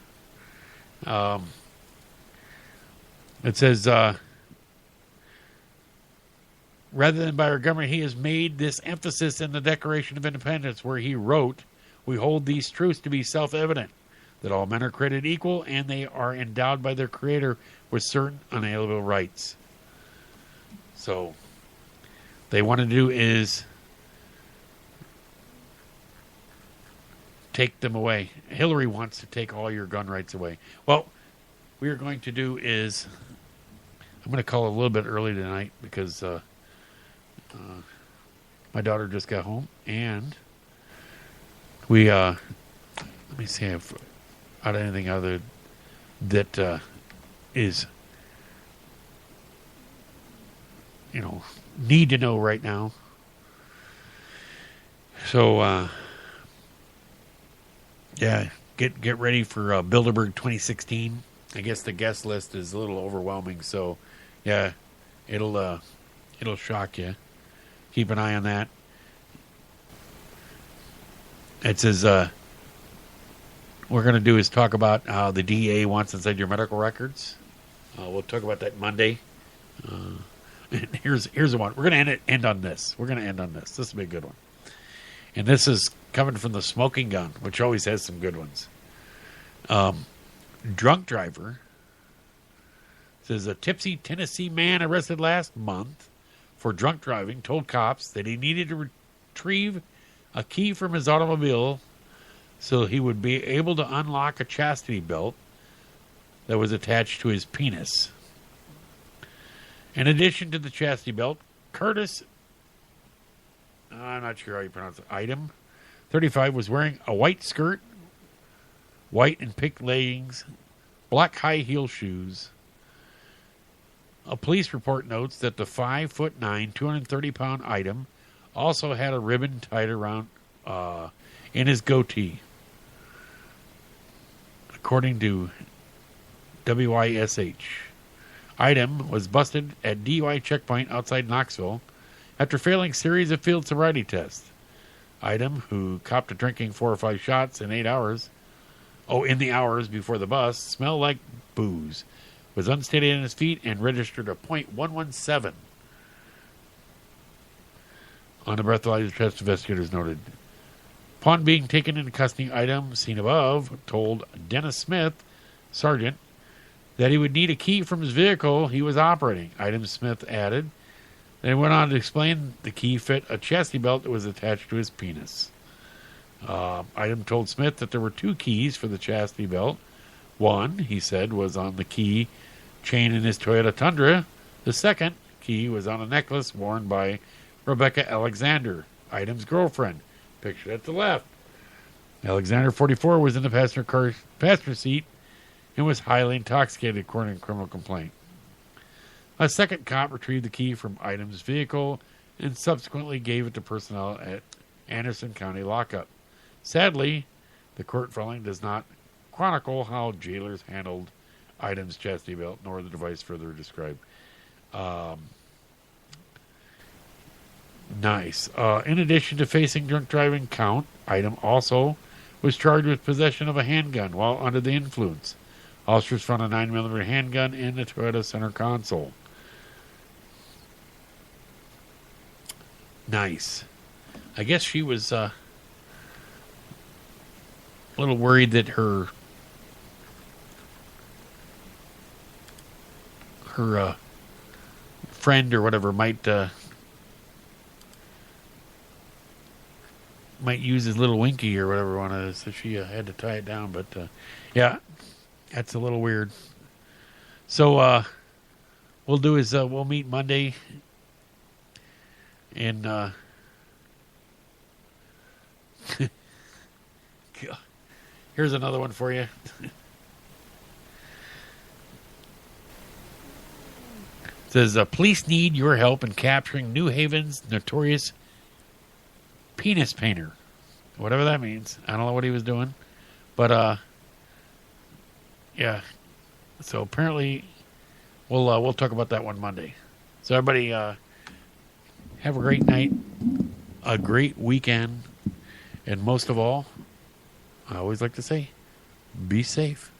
It says, rather than by our government, he has made this emphasis in the Declaration of Independence, where he wrote, "We hold these truths to be self-evident, that all men are created equal and they are endowed by their Creator with certain unalienable rights." So, they want to do is take them away. Hillary wants to take all your gun rights away. Well, we are going to do is, I'm going to call a little bit early tonight because my daughter just got home, and we let me see if out anything other that is need to know right now. So yeah, get ready for Bilderberg 2016. I guess the guest list is a little overwhelming, so yeah, it'll shock you. Keep an eye on that. It says what we're going to do is talk about how the DA wants inside your medical records. We'll talk about that Monday. And here's the one. We're going to end on this. This will be a good one. And this is coming from the Smoking Gun, which always has some good ones. Drunk driver says a tipsy Tennessee man arrested last month for drunk driving told cops that he needed to retrieve a key from his automobile so he would be able to unlock a chastity belt that was attached to his penis. In addition to the chastity belt, Curtis, I'm not sure how you pronounce it, Item 35 was wearing a white skirt, white and pink leggings, black high heel shoes. A police report notes that the 5'9", 230-pound Item also had a ribbon tied around in his goatee. According to WISH, Item was busted at DUI checkpoint outside Knoxville after failing series of field sobriety tests. Item, who copped to drinking 4 or 5 shots in 8 hours, in the hours before the bus, smelled like booze, was unsteady on his feet, and registered a .117 on the breathalyzer test, investigators noted. Upon being taken into custody, Item, seen above, told Dennis Smith, sergeant, that he would need a key from his vehicle he was operating. Item Smith added. They went on to explain the key fit a chastity belt that was attached to his penis. Item told Smith that there were 2 keys for the chastity belt. One, he said, was on the key chain in his Toyota Tundra. The second key was on a necklace worn by Rebecca Alexander, Item's girlfriend, pictured at the left. Alexander, 44, was in the passenger seat and was highly intoxicated, according to a criminal complaint. A second cop retrieved the key from Item's vehicle and subsequently gave it to personnel at Anderson County Lockup. Sadly, the court filing does not chronicle how jailers handled Item's chastity belt, nor the device further described. Nice. In addition to facing drunk driving count, Item also was charged with possession of a handgun while under the influence. Officers found a 9mm handgun in the Toyota center console. Nice. I guess she was a little worried that her friend or whatever might use his little winky or whatever, so she had to tie it down. But yeah, that's a little weird. So we'll do is we'll meet Monday, and here's another one for you. It says, police need your help in capturing New Haven's notorious penis painter. Whatever that means. I don't know what he was doing. But, yeah. So apparently, we'll talk about that one Monday. So everybody, have a great night, a great weekend, and most of all, I always like to say, be safe.